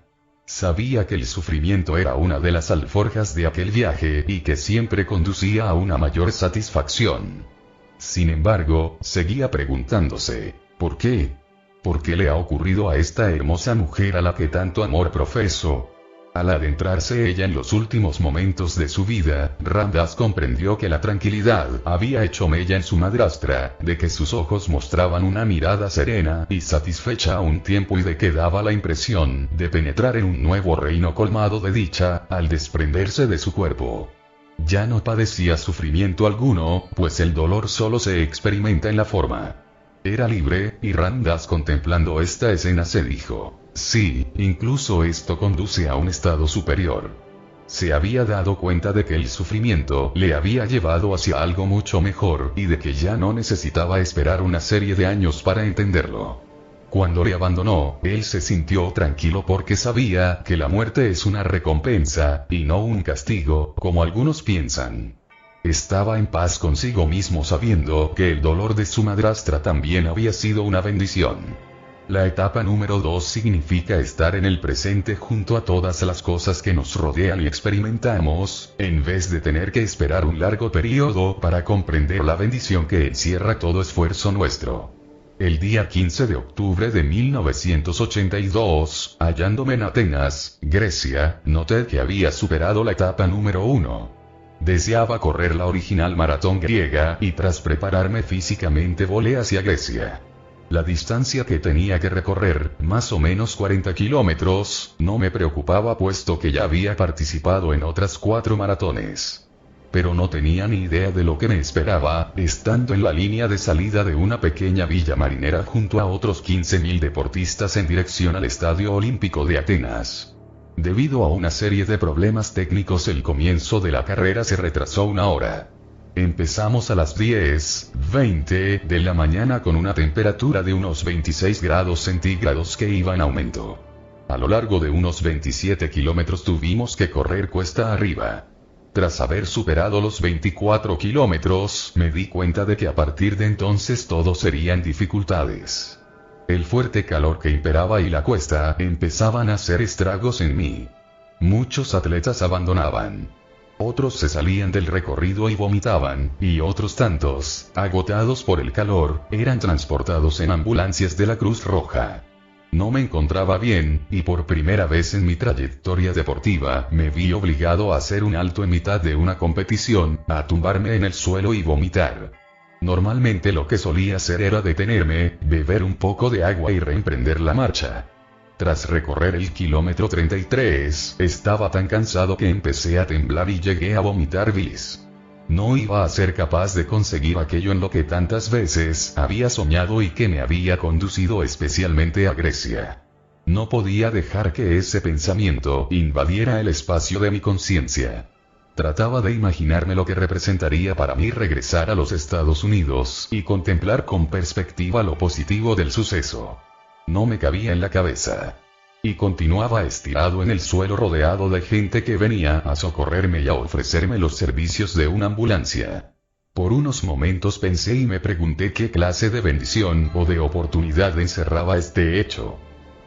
Sabía que el sufrimiento era una de las alforjas de aquel viaje y que siempre conducía a una mayor satisfacción. Sin embargo, seguía preguntándose, ¿por qué? ¿Por qué le ha ocurrido a esta hermosa mujer a la que tanto amor profeso? Al adentrarse ella en los últimos momentos de su vida, Ram Dass comprendió que la tranquilidad había hecho mella en su madrastra, de que sus ojos mostraban una mirada serena y satisfecha a un tiempo y de que daba la impresión de penetrar en un nuevo reino colmado de dicha, al desprenderse de su cuerpo. Ya no padecía sufrimiento alguno, pues el dolor solo se experimenta en la forma. Era libre, y Ram Dass contemplando esta escena se dijo, sí, incluso esto conduce a un estado superior. Se había dado cuenta de que el sufrimiento le había llevado hacia algo mucho mejor y de que ya no necesitaba esperar una serie de años para entenderlo. Cuando le abandonó, él se sintió tranquilo porque sabía que la muerte es una recompensa, y no un castigo, como algunos piensan. Estaba en paz consigo mismo sabiendo que el dolor de su madrastra también había sido una bendición. La etapa número 2 significa estar en el presente junto a todas las cosas que nos rodean y experimentamos, en vez de tener que esperar un largo periodo para comprender la bendición que encierra todo esfuerzo nuestro. El día 15 de octubre de 1982, hallándome en Atenas, Grecia, noté que había superado la etapa número 1. Deseaba correr la original maratón griega, y tras prepararme físicamente volé hacia Grecia. La distancia que tenía que recorrer, más o menos 40 kilómetros, no me preocupaba puesto que ya había participado en otras 4 maratones. Pero no tenía ni idea de lo que me esperaba, estando en la línea de salida de una pequeña villa marinera junto a otros 15.000 deportistas en dirección al Estadio Olímpico de Atenas. Debido a una serie de problemas técnicos el comienzo de la carrera se retrasó 1 hora. Empezamos a las 10:20 de la mañana con una temperatura de unos 26 grados centígrados que iba en aumento. A lo largo de unos 27 kilómetros tuvimos que correr cuesta arriba. Tras haber superado los 24 kilómetros, me di cuenta de que a partir de entonces todo serían dificultades. El fuerte calor que imperaba y la cuesta empezaban a hacer estragos en mí. Muchos atletas abandonaban. Otros se salían del recorrido y vomitaban, y otros tantos, agotados por el calor, eran transportados en ambulancias de la Cruz Roja. No me encontraba bien, y por primera vez en mi trayectoria deportiva, me vi obligado a hacer un alto en mitad de una competición, a tumbarme en el suelo y vomitar. Normalmente lo que solía hacer era detenerme, beber un poco de agua y reemprender la marcha. Tras recorrer el kilómetro 33, estaba tan cansado que empecé a temblar y llegué a vomitar bilis. No iba a ser capaz de conseguir aquello en lo que tantas veces había soñado y que me había conducido especialmente a Grecia. No podía dejar que ese pensamiento invadiera el espacio de mi conciencia. Trataba de imaginarme lo que representaría para mí regresar a los Estados Unidos y contemplar con perspectiva lo positivo del suceso. No me cabía en la cabeza. Y continuaba estirado en el suelo rodeado de gente que venía a socorrerme y a ofrecerme los servicios de una ambulancia. Por unos momentos pensé y me pregunté qué clase de bendición o de oportunidad encerraba este hecho.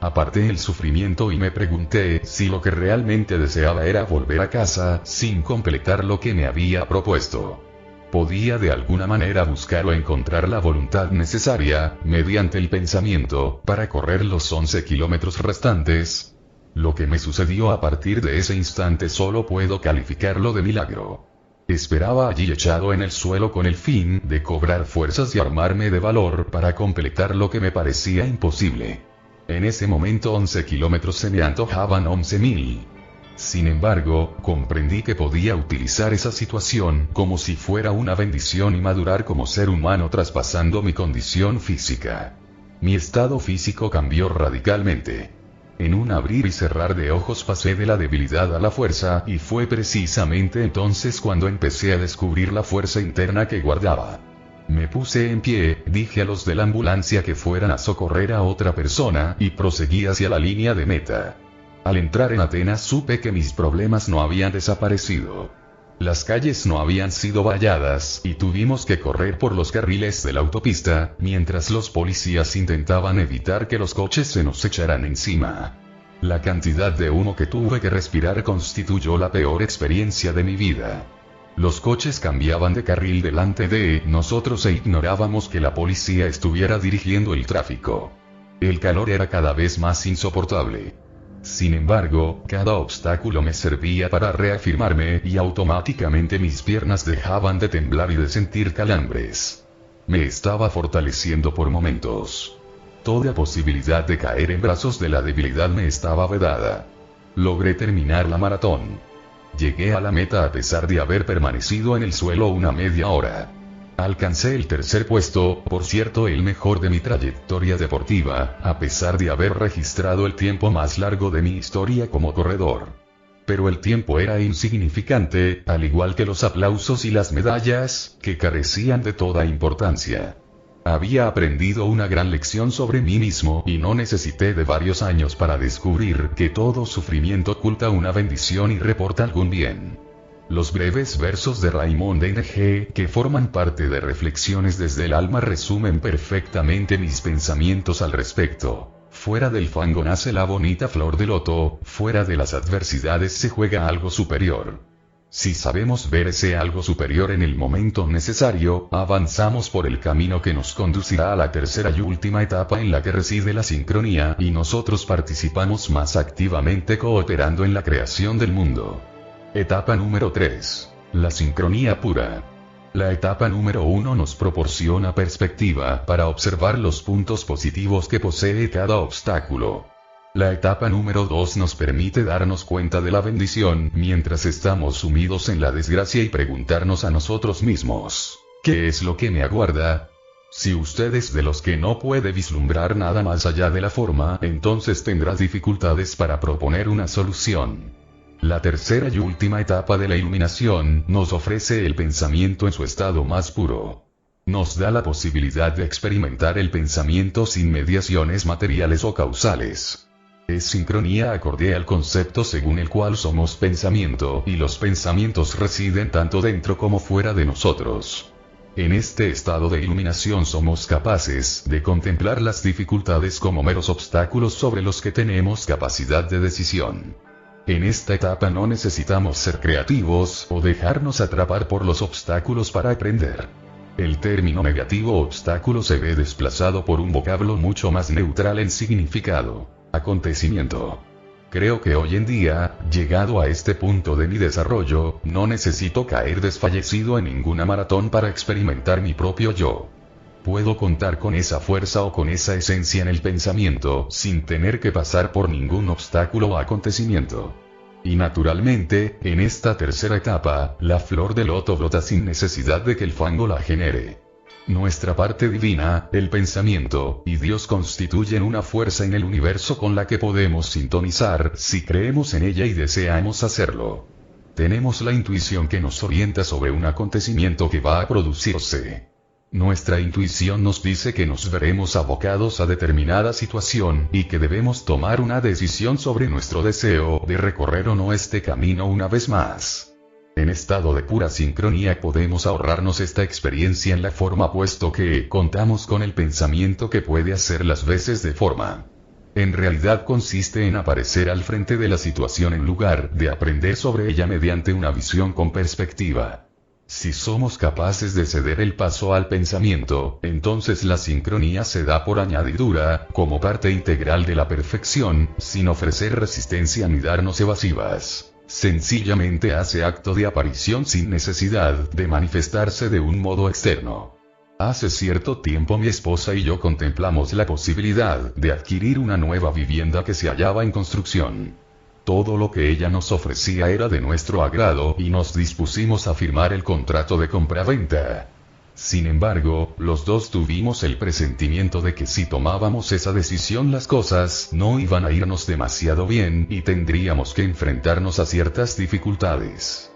Aparté el sufrimiento y me pregunté si lo que realmente deseaba era volver a casa sin completar lo que me había propuesto. ¿Podía de alguna manera buscar o encontrar la voluntad necesaria, mediante el pensamiento, para correr los 11 kilómetros restantes? Lo que me sucedió a partir de ese instante solo puedo calificarlo de milagro. Esperaba allí echado en el suelo con el fin de cobrar fuerzas y armarme de valor para completar lo que me parecía imposible. En ese momento 11 kilómetros se me antojaban 11.000. Sin embargo, comprendí que podía utilizar esa situación como si fuera una bendición y madurar como ser humano traspasando mi condición física. Mi estado físico cambió radicalmente. En un abrir y cerrar de ojos pasé de la debilidad a la fuerza y fue precisamente entonces cuando empecé a descubrir la fuerza interna que guardaba. Me puse en pie, dije a los de la ambulancia que fueran a socorrer a otra persona y proseguí hacia la línea de meta. Al entrar en Atenas supe que mis problemas no habían desaparecido. Las calles no habían sido valladas y tuvimos que correr por los carriles de la autopista, mientras los policías intentaban evitar que los coches se nos echaran encima. La cantidad de humo que tuve que respirar constituyó la peor experiencia de mi vida. Los coches cambiaban de carril delante de nosotros e ignorábamos que la policía estuviera dirigiendo el tráfico. El calor era cada vez más insoportable. Sin embargo, cada obstáculo me servía para reafirmarme y automáticamente mis piernas dejaban de temblar y de sentir calambres. Me estaba fortaleciendo por momentos. Toda posibilidad de caer en brazos de la debilidad me estaba vedada. Logré terminar la maratón. Llegué a la meta a pesar de haber permanecido en el suelo una media hora. Alcancé el tercer puesto, por cierto el mejor de mi trayectoria deportiva, a pesar de haber registrado el tiempo más largo de mi historia como corredor. Pero el tiempo era insignificante, al igual que los aplausos y las medallas, que carecían de toda importancia. Había aprendido una gran lección sobre mí mismo y no necesité de varios años para descubrir que todo sufrimiento oculta una bendición y reporta algún bien. Los breves versos de Raymond N.G., que forman parte de Reflexiones desde el alma, resumen perfectamente mis pensamientos al respecto. Fuera del fango nace la bonita flor de loto, fuera de las adversidades se juega algo superior. Si sabemos ver ese algo superior en el momento necesario, avanzamos por el camino que nos conducirá a la tercera y última etapa en la que reside la sincronía, y nosotros participamos más activamente cooperando en la creación del mundo. Etapa número 3. La sincronía pura. La etapa número 1 nos proporciona perspectiva para observar los puntos positivos que posee cada obstáculo. La etapa número 2 nos permite darnos cuenta de la bendición mientras estamos sumidos en la desgracia y preguntarnos a nosotros mismos, ¿qué es lo que me aguarda? Si usted es de los que no puede vislumbrar nada más allá de la forma, entonces tendrá dificultades para proponer una solución. La tercera y última etapa de la iluminación nos ofrece el pensamiento en su estado más puro. Nos da la posibilidad de experimentar el pensamiento sin mediaciones materiales o causales. Es sincronía acorde al concepto según el cual somos pensamiento y los pensamientos residen tanto dentro como fuera de nosotros. En este estado de iluminación somos capaces de contemplar las dificultades como meros obstáculos sobre los que tenemos capacidad de decisión. En esta etapa no necesitamos ser creativos o dejarnos atrapar por los obstáculos para aprender. El término negativo obstáculo se ve desplazado por un vocablo mucho más neutral en significado: acontecimiento. Creo que hoy en día, llegado a este punto de mi desarrollo, no necesito caer desfallecido en ninguna maratón para experimentar mi propio yo. Puedo contar con esa fuerza o con esa esencia en el pensamiento, sin tener que pasar por ningún obstáculo o acontecimiento. Y naturalmente, en esta tercera etapa, la flor de loto brota sin necesidad de que el fango la genere. Nuestra parte divina, el pensamiento, y Dios constituyen una fuerza en el universo con la que podemos sintonizar, si creemos en ella y deseamos hacerlo. Tenemos la intuición que nos orienta sobre un acontecimiento que va a producirse. Nuestra intuición nos dice que nos veremos abocados a determinada situación y que debemos tomar una decisión sobre nuestro deseo de recorrer o no este camino una vez más. En estado de pura sincronía podemos ahorrarnos esta experiencia en la forma puesto que contamos con el pensamiento que puede hacer las veces de forma. En realidad consiste en aparecer al frente de la situación en lugar de aprender sobre ella mediante una visión con perspectiva. Si somos capaces de ceder el paso al pensamiento, entonces la sincronía se da por añadidura, como parte integral de la perfección, sin ofrecer resistencia ni darnos evasivas. Sencillamente hace acto de aparición sin necesidad de manifestarse de un modo externo. Hace cierto tiempo mi esposa y yo contemplamos la posibilidad de adquirir una nueva vivienda que se hallaba en construcción. Todo lo que ella nos ofrecía era de nuestro agrado y nos dispusimos a firmar el contrato de compra-venta. Sin embargo, los dos tuvimos el presentimiento de que si tomábamos esa decisión las cosas no iban a irnos demasiado bien y tendríamos que enfrentarnos a ciertas dificultades.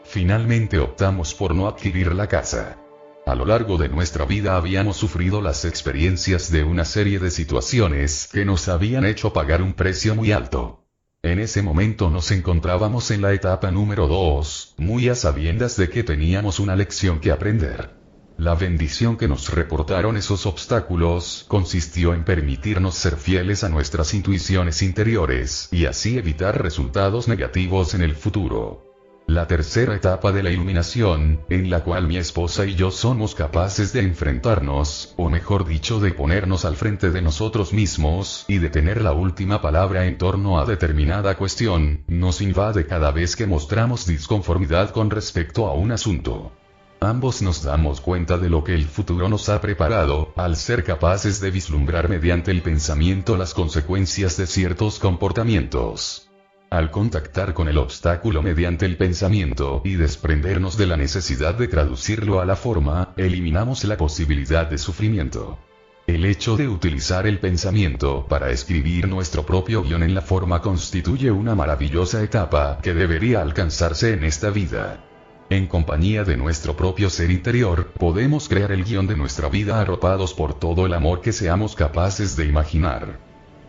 Finalmente optamos por no adquirir la casa. A lo largo de nuestra vida habíamos sufrido las experiencias de una serie de situaciones que nos habían hecho pagar un precio muy alto. En ese momento nos encontrábamos en la etapa número 2, muy a sabiendas de que teníamos una lección que aprender. La bendición que nos reportaron esos obstáculos consistió en permitirnos ser fieles a nuestras intuiciones interiores y así evitar resultados negativos en el futuro. La tercera etapa de la iluminación, en la cual mi esposa y yo somos capaces de enfrentarnos, o mejor dicho de ponernos al frente de nosotros mismos, y de tener la última palabra en torno a determinada cuestión, nos invade cada vez que mostramos disconformidad con respecto a un asunto. Ambos nos damos cuenta de lo que el futuro nos ha preparado, al ser capaces de vislumbrar mediante el pensamiento las consecuencias de ciertos comportamientos. Al contactar con el obstáculo mediante el pensamiento y desprendernos de la necesidad de traducirlo a la forma, eliminamos la posibilidad de sufrimiento. El hecho de utilizar el pensamiento para escribir nuestro propio guión en la forma constituye una maravillosa etapa que debería alcanzarse en esta vida. En compañía de nuestro propio ser interior, podemos crear el guión de nuestra vida arropados por todo el amor que seamos capaces de imaginar.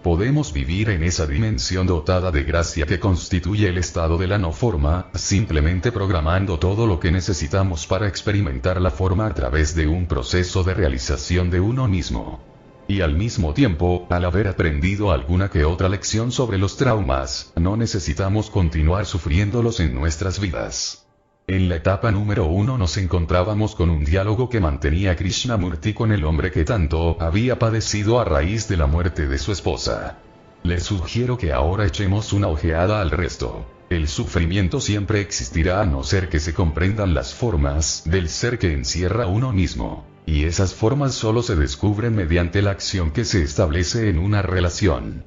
Podemos vivir en esa dimensión dotada de gracia que constituye el estado de la no forma, simplemente programando todo lo que necesitamos para experimentar la forma a través de un proceso de realización de uno mismo. Y al mismo tiempo, al haber aprendido alguna que otra lección sobre los traumas, no necesitamos continuar sufriéndolos en nuestras vidas. En la etapa número 1 nos encontrábamos con un diálogo que mantenía Krishnamurti con el hombre que tanto había padecido a raíz de la muerte de su esposa. Les sugiero que ahora echemos una ojeada al resto. El sufrimiento siempre existirá a no ser que se comprendan las formas del ser que encierra uno mismo. Y esas formas solo se descubren mediante la acción que se establece en una relación.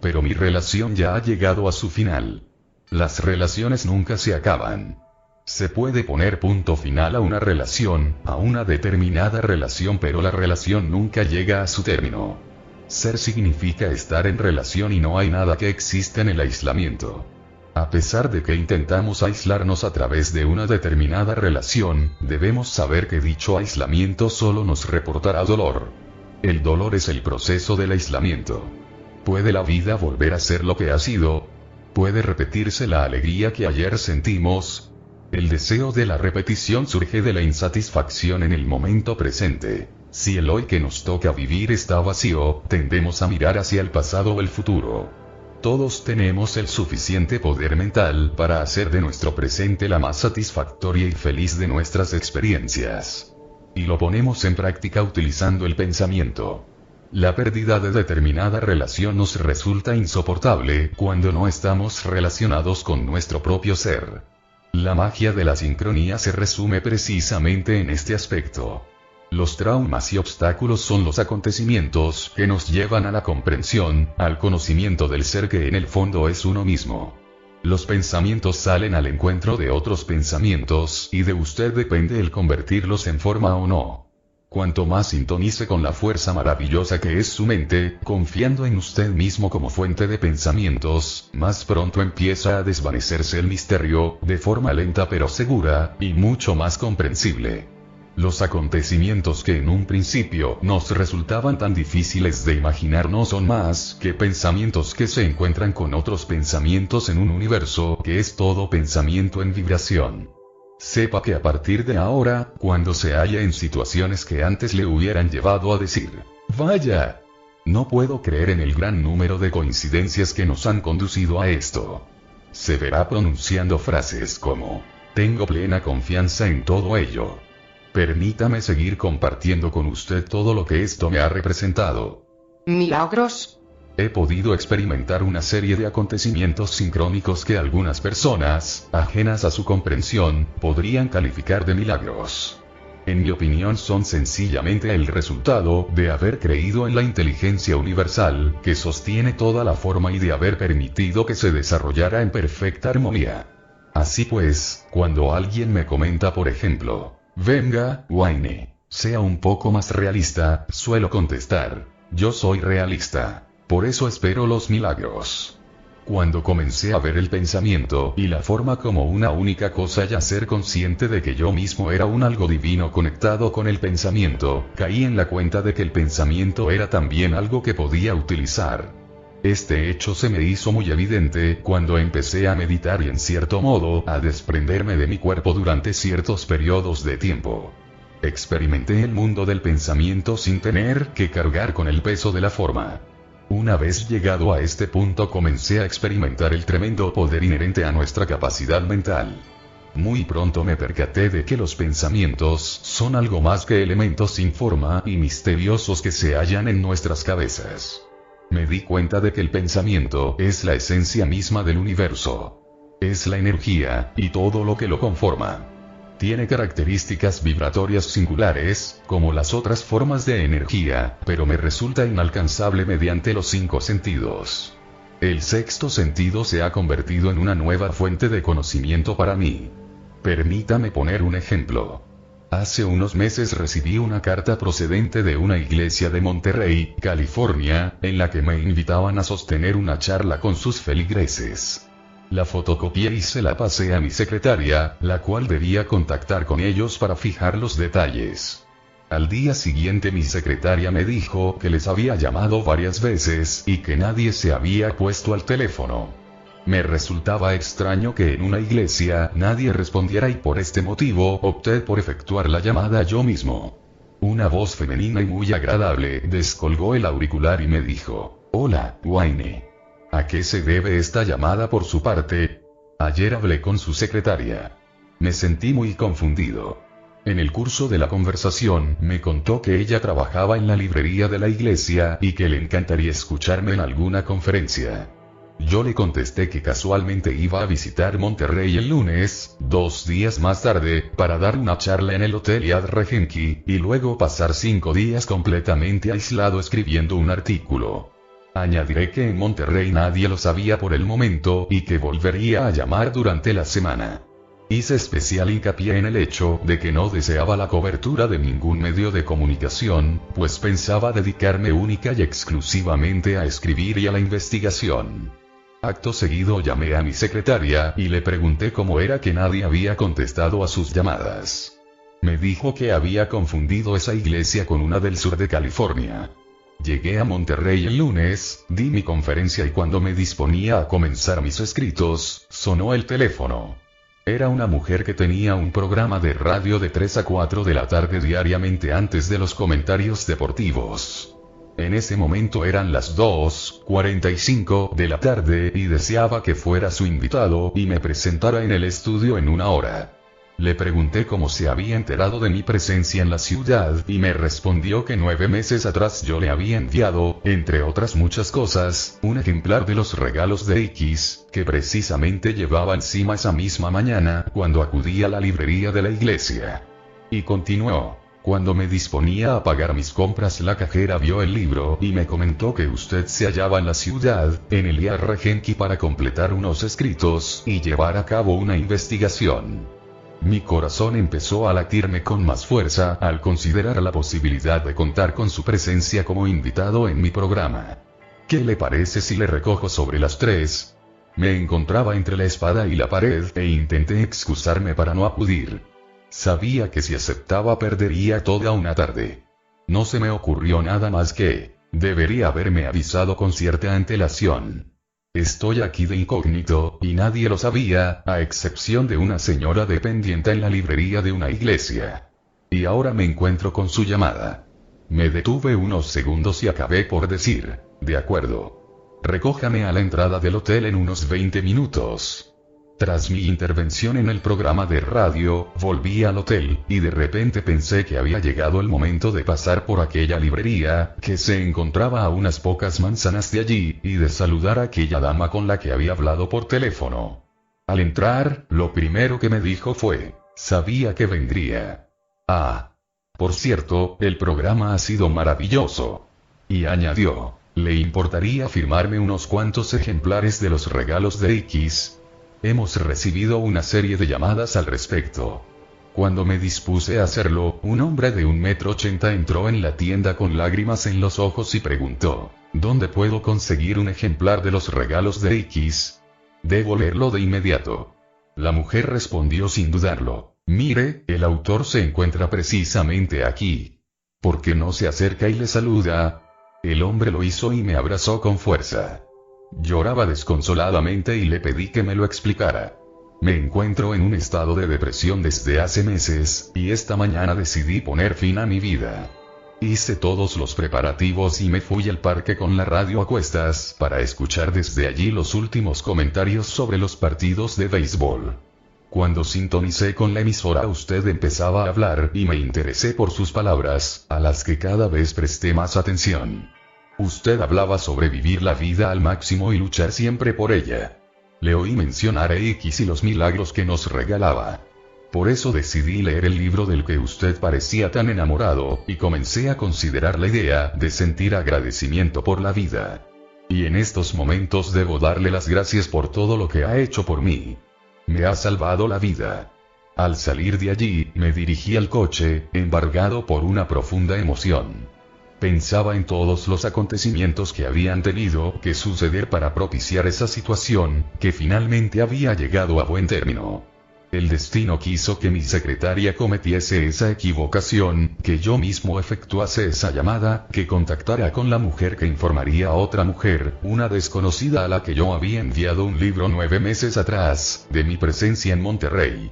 Pero mi relación ya ha llegado a su final. Las relaciones nunca se acaban. Se puede poner punto final a una relación, a una determinada relación, pero la relación nunca llega a su término. Ser significa estar en relación y no hay nada que exista en el aislamiento. A pesar de que intentamos aislarnos a través de una determinada relación, debemos saber que dicho aislamiento solo nos reportará dolor. El dolor es el proceso del aislamiento. ¿Puede la vida volver a ser lo que ha sido? ¿Puede repetirse la alegría que ayer sentimos? El deseo de la repetición surge de la insatisfacción en el momento presente. Si el hoy que nos toca vivir está vacío, tendemos a mirar hacia el pasado o el futuro. Todos tenemos el suficiente poder mental para hacer de nuestro presente la más satisfactoria y feliz de nuestras experiencias. Y lo ponemos en práctica utilizando el pensamiento. La pérdida de determinada relación nos resulta insoportable cuando no estamos relacionados con nuestro propio ser. La magia de la sincronía se resume precisamente en este aspecto. Los traumas y obstáculos son los acontecimientos que nos llevan a la comprensión, al conocimiento del ser que en el fondo es uno mismo. Los pensamientos salen al encuentro de otros pensamientos y de usted depende el convertirlos en forma o no. Cuanto más sintonice con la fuerza maravillosa que es su mente, confiando en usted mismo como fuente de pensamientos, más pronto empieza a desvanecerse el misterio, de forma lenta pero segura, y mucho más comprensible. Los acontecimientos que en un principio nos resultaban tan difíciles de imaginar no son más que pensamientos que se encuentran con otros pensamientos en un universo que es todo pensamiento en vibración. Sepa que a partir de ahora, cuando se halla en situaciones que antes le hubieran llevado a decir, vaya, no puedo creer en el gran número de coincidencias que nos han conducido a esto, se verá pronunciando frases como, tengo plena confianza en todo ello. Permítame seguir compartiendo con usted todo lo que esto me ha representado. ¿Milagros? He podido experimentar una serie de acontecimientos sincrónicos que algunas personas, ajenas a su comprensión, podrían calificar de milagros. En mi opinión son sencillamente el resultado de haber creído en la inteligencia universal, que sostiene toda la forma y de haber permitido que se desarrollara en perfecta armonía. Así pues, cuando alguien me comenta por ejemplo, venga, Wayne, sea un poco más realista, suelo contestar, yo soy realista. Por eso espero los milagros. Cuando comencé a ver el pensamiento y la forma como una única cosa y a ser consciente de que yo mismo era un algo divino conectado con el pensamiento, caí en la cuenta de que el pensamiento era también algo que podía utilizar. Este hecho se me hizo muy evidente cuando empecé a meditar y en cierto modo a desprenderme de mi cuerpo durante ciertos periodos de tiempo. Experimenté el mundo del pensamiento sin tener que cargar con el peso de la forma. Una vez llegado a este punto comencé a experimentar el tremendo poder inherente a nuestra capacidad mental. Muy pronto me percaté de que los pensamientos son algo más que elementos sin forma y misteriosos que se hallan en nuestras cabezas. Me di cuenta de que el pensamiento es la esencia misma del universo. Es la energía, y todo lo que lo conforma. Tiene características vibratorias singulares, como las otras formas de energía, pero me resulta inalcanzable mediante los 5 sentidos. El sexto sentido se ha convertido en una nueva fuente de conocimiento para mí. Permítame poner un ejemplo. Hace unos meses recibí una carta procedente de una iglesia de Monterrey, California, en la que me invitaban a sostener una charla con sus feligreses. La fotocopié y se la pasé a mi secretaria, la cual debía contactar con ellos para fijar los detalles. Al día siguiente mi secretaria me dijo que les había llamado varias veces y que nadie se había puesto al teléfono. Me resultaba extraño que en una iglesia nadie respondiera y por este motivo opté por efectuar la llamada yo mismo. Una voz femenina y muy agradable descolgó el auricular y me dijo, hola, Wayne. ¿A qué se debe esta llamada por su parte? Ayer hablé con su secretaria. Me sentí muy confundido. En el curso de la conversación me contó que ella trabajaba en la librería de la iglesia y que le encantaría escucharme en alguna conferencia. Yo le contesté que casualmente iba a visitar Monterrey el lunes, 2 días más tarde, para dar una charla en el Hotel Yad Regenki, y luego pasar 5 días completamente aislado escribiendo un artículo. Añadiré que en Monterrey nadie lo sabía por el momento y que volvería a llamar durante la semana. Hice especial hincapié en el hecho de que no deseaba la cobertura de ningún medio de comunicación, pues pensaba dedicarme única y exclusivamente a escribir y a la investigación. Acto seguido llamé a mi secretaria y le pregunté cómo era que nadie había contestado a sus llamadas. Me dijo que había confundido esa iglesia con una del sur de California. Llegué a Monterrey el lunes, di mi conferencia y cuando me disponía a comenzar mis escritos, sonó el teléfono. Era una mujer que tenía un programa de radio de 3 a 4 de la tarde diariamente antes de los comentarios deportivos. En ese momento eran las 2:45 de la tarde y deseaba que fuera su invitado y me presentara en el estudio en 1 hora. Le pregunté cómo se había enterado de mi presencia en la ciudad y me respondió que 9 meses atrás yo le había enviado, entre otras muchas cosas, un ejemplar de los regalos de X, que precisamente llevaba encima esa misma mañana cuando acudí a la librería de la iglesia. Y continuó. Cuando me disponía a pagar mis compras la cajera vio el libro y me comentó que usted se hallaba en la ciudad, en el Yad Regenki para completar unos escritos y llevar a cabo una investigación. Mi corazón empezó a latirme con más fuerza al considerar la posibilidad de contar con su presencia como invitado en mi programa. ¿Qué le parece si le recojo sobre las 3? Me encontraba entre la espada y la pared e intenté excusarme para no acudir. Sabía que si aceptaba perdería toda una tarde. No se me ocurrió nada más que, debería haberme avisado con cierta antelación. Estoy aquí de incógnito, y nadie lo sabía, a excepción de una señora dependiente en la librería de una iglesia. Y ahora me encuentro con su llamada. Me detuve unos segundos y acabé por decir, de acuerdo. Recójame a la entrada del hotel en unos 20 minutos. Tras mi intervención en el programa de radio, volví al hotel, y de repente pensé que había llegado el momento de pasar por aquella librería, que se encontraba a unas pocas manzanas de allí, y de saludar a aquella dama con la que había hablado por teléfono. Al entrar, lo primero que me dijo fue, sabía que vendría. Ah. Por cierto, el programa ha sido maravilloso. Y añadió, ¿le importaría firmarme unos cuantos ejemplares de los regalos de X? Hemos recibido una serie de llamadas al respecto. Cuando me dispuse a hacerlo, un hombre de 1,80 m entró en la tienda con lágrimas en los ojos y preguntó, ¿dónde puedo conseguir un ejemplar de los regalos de X? Debo leerlo de inmediato. La mujer respondió sin dudarlo, mire, el autor se encuentra precisamente aquí. ¿Por qué no se acerca y le saluda? El hombre lo hizo y me abrazó con fuerza. Lloraba desconsoladamente y le pedí que me lo explicara. Me encuentro en un estado de depresión desde hace meses, y esta mañana decidí poner fin a mi vida. Hice todos los preparativos y me fui al parque con la radio a cuestas, para escuchar desde allí los últimos comentarios sobre los partidos de béisbol. Cuando sintonicé con la emisora usted empezaba a hablar y me interesé por sus palabras, a las que cada vez presté más atención. Usted hablaba sobre vivir la vida al máximo y luchar siempre por ella. Le oí mencionar a X y los milagros que nos regalaba. Por eso decidí leer el libro del que usted parecía tan enamorado, y comencé a considerar la idea de sentir agradecimiento por la vida. Y en estos momentos debo darle las gracias por todo lo que ha hecho por mí. Me ha salvado la vida. Al salir de allí, me dirigí al coche, embargado por una profunda emoción. Pensaba en todos los acontecimientos que habían tenido que suceder para propiciar esa situación, que finalmente había llegado a buen término. El destino quiso que mi secretaria cometiese esa equivocación, que yo mismo efectuase esa llamada, que contactara con la mujer que informaría a otra mujer, una desconocida a la que yo había enviado un libro 9 meses atrás, de mi presencia en Monterrey.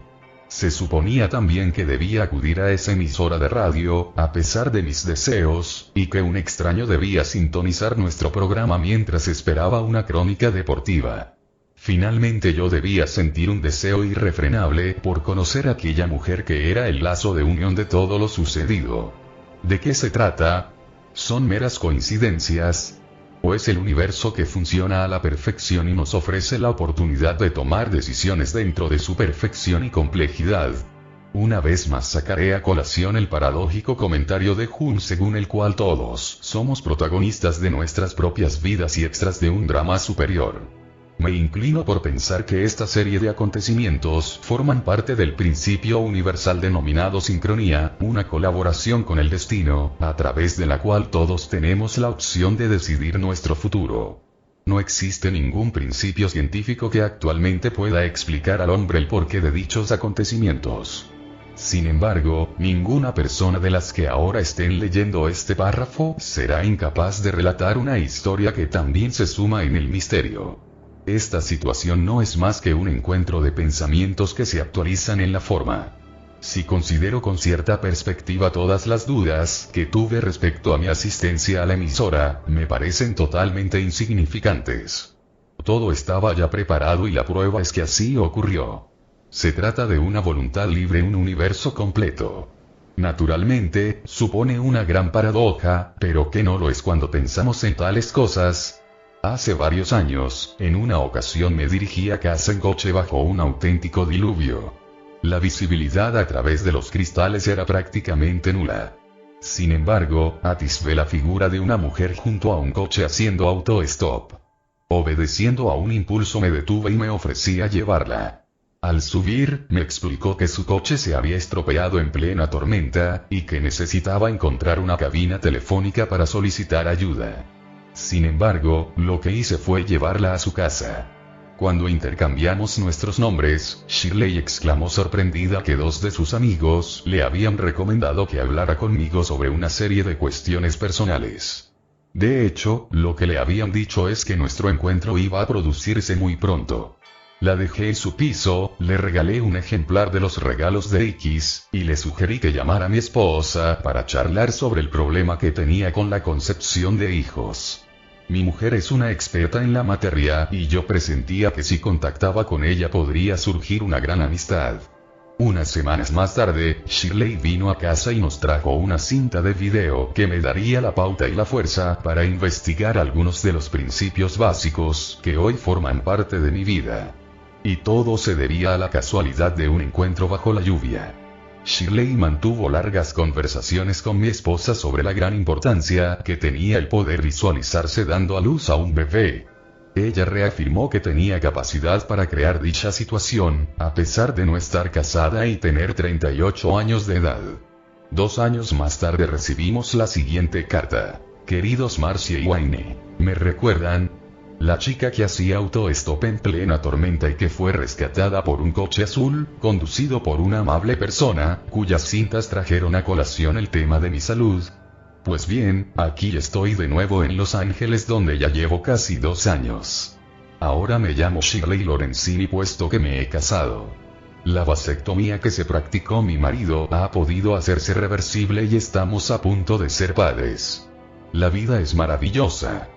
Se suponía también que debía acudir a esa emisora de radio, a pesar de mis deseos, y que un extraño debía sintonizar nuestro programa mientras esperaba una crónica deportiva. Finalmente yo debía sentir un deseo irrefrenable por conocer a aquella mujer que era el lazo de unión de todo lo sucedido. ¿De qué se trata? ¿Son meras coincidencias? ¿O es el universo que funciona a la perfección y nos ofrece la oportunidad de tomar decisiones dentro de su perfección y complejidad? Una vez más sacaré a colación el paradójico comentario de Hume según el cual todos somos protagonistas de nuestras propias vidas y extras de un drama superior. Me inclino por pensar que esta serie de acontecimientos forman parte del principio universal denominado sincronía, una colaboración con el destino, a través de la cual todos tenemos la opción de decidir nuestro futuro. No existe ningún principio científico que actualmente pueda explicar al hombre el porqué de dichos acontecimientos. Sin embargo, ninguna persona de las que ahora estén leyendo este párrafo será incapaz de relatar una historia que también se suma en el misterio. Esta situación no es más que un encuentro de pensamientos que se actualizan en la forma. Si considero con cierta perspectiva todas las dudas que tuve respecto a mi asistencia a la emisora, me parecen totalmente insignificantes. Todo estaba ya preparado y la prueba es que así ocurrió. Se trata de una voluntad libre, un universo completo. Naturalmente, supone una gran paradoja, pero que no lo es cuando pensamos en tales cosas. Hace varios años, en una ocasión me dirigí a casa en coche bajo un auténtico diluvio. La visibilidad a través de los cristales era prácticamente nula. Sin embargo, atisbé la figura de una mujer junto a un coche haciendo auto-stop. Obedeciendo a un impulso me detuve y me ofrecí a llevarla. Al subir, me explicó que su coche se había estropeado en plena tormenta, y que necesitaba encontrar una cabina telefónica para solicitar ayuda. Sin embargo, lo que hice fue llevarla a su casa. Cuando intercambiamos nuestros nombres, Shirley exclamó sorprendida que 2 de sus amigos le habían recomendado que hablara conmigo sobre una serie de cuestiones personales. De hecho, lo que le habían dicho es que nuestro encuentro iba a producirse muy pronto. La dejé en su piso, le regalé un ejemplar de los regalos de X, y le sugerí que llamara a mi esposa para charlar sobre el problema que tenía con la concepción de hijos. Mi mujer es una experta en la materia, y yo presentía que si contactaba con ella podría surgir una gran amistad. Unas semanas más tarde, Shirley vino a casa y nos trajo una cinta de video que me daría la pauta y la fuerza para investigar algunos de los principios básicos que hoy forman parte de mi vida. Y todo se debía a la casualidad de un encuentro bajo la lluvia. Shirley mantuvo largas conversaciones con mi esposa sobre la gran importancia que tenía el poder visualizarse dando a luz a un bebé. Ella reafirmó que tenía capacidad para crear dicha situación, a pesar de no estar casada y tener 38 años de edad. 2 años más tarde recibimos la siguiente carta. Queridos Marcia y Wayne, ¿me recuerdan? La chica que hacía autostop en plena tormenta y que fue rescatada por un coche azul, conducido por una amable persona, cuyas cintas trajeron a colación el tema de mi salud. Pues bien, aquí estoy de nuevo en Los Ángeles donde ya llevo casi 2 años. Ahora me llamo Shirley Lorenzini puesto que me he casado. La vasectomía que se practicó mi marido ha podido hacerse reversible y estamos a punto de ser padres. La vida es maravillosa.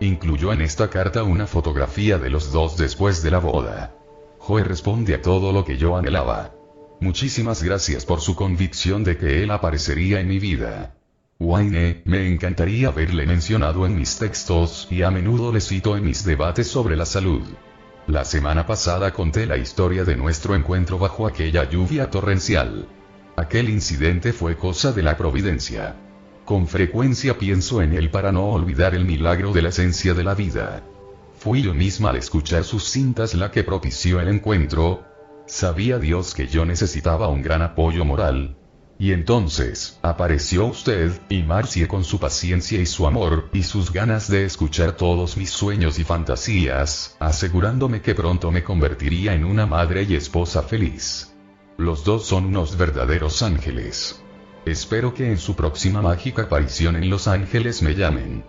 Incluyó en esta carta una fotografía de los 2 después de la boda. Joe responde a todo lo que yo anhelaba. Muchísimas gracias por su convicción de que él aparecería en mi vida. Wayne, me encantaría haberle mencionado en mis textos y a menudo le cito en mis debates sobre la salud. La semana pasada conté la historia de nuestro encuentro bajo aquella lluvia torrencial. Aquel incidente fue cosa de la providencia. Con frecuencia pienso en él para no olvidar el milagro de la esencia de la vida. Fui yo misma al escuchar sus cintas la que propició el encuentro. Sabía Dios que yo necesitaba un gran apoyo moral. Y entonces, apareció usted, y Marcie con su paciencia y su amor, y sus ganas de escuchar todos mis sueños y fantasías, asegurándome que pronto me convertiría en una madre y esposa feliz. Los 2 son unos verdaderos ángeles. Espero que en su próxima mágica aparición en Los Ángeles me llamen.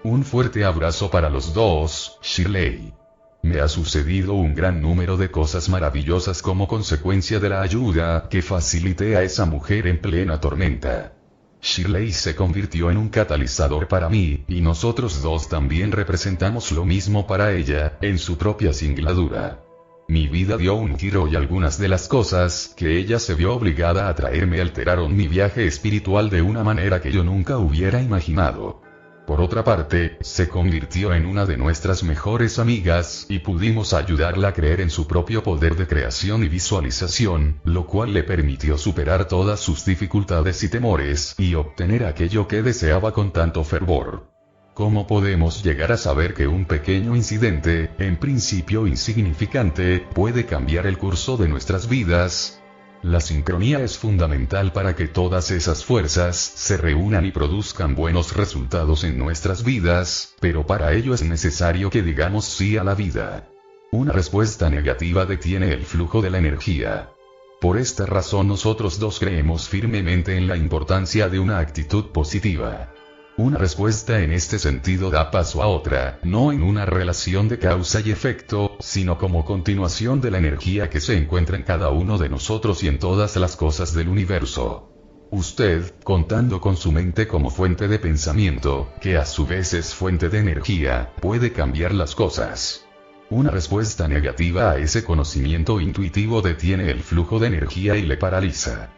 Un fuerte abrazo para los 2, Shirley. Me ha sucedido un gran número de cosas maravillosas como consecuencia de la ayuda que facilité a esa mujer en plena tormenta. Shirley se convirtió en un catalizador para mí, y nosotros 2 también representamos lo mismo para ella, en su propia singladura. Mi vida dio un giro y algunas de las cosas que ella se vio obligada a traerme alteraron mi viaje espiritual de una manera que yo nunca hubiera imaginado. Por otra parte, se convirtió en una de nuestras mejores amigas, y pudimos ayudarla a creer en su propio poder de creación y visualización, lo cual le permitió superar todas sus dificultades y temores, y obtener aquello que deseaba con tanto fervor. ¿Cómo podemos llegar a saber que un pequeño incidente, en principio insignificante, puede cambiar el curso de nuestras vidas? La sincronía es fundamental para que todas esas fuerzas se reúnan y produzcan buenos resultados en nuestras vidas, pero para ello es necesario que digamos sí a la vida. Una respuesta negativa detiene el flujo de la energía. Por esta razón nosotros 2 creemos firmemente en la importancia de una actitud positiva. Una respuesta en este sentido da paso a otra, no en una relación de causa y efecto, sino como continuación de la energía que se encuentra en cada uno de nosotros y en todas las cosas del universo. Usted, contando con su mente como fuente de pensamiento, que a su vez es fuente de energía, puede cambiar las cosas. Una respuesta negativa a ese conocimiento intuitivo detiene el flujo de energía y le paraliza.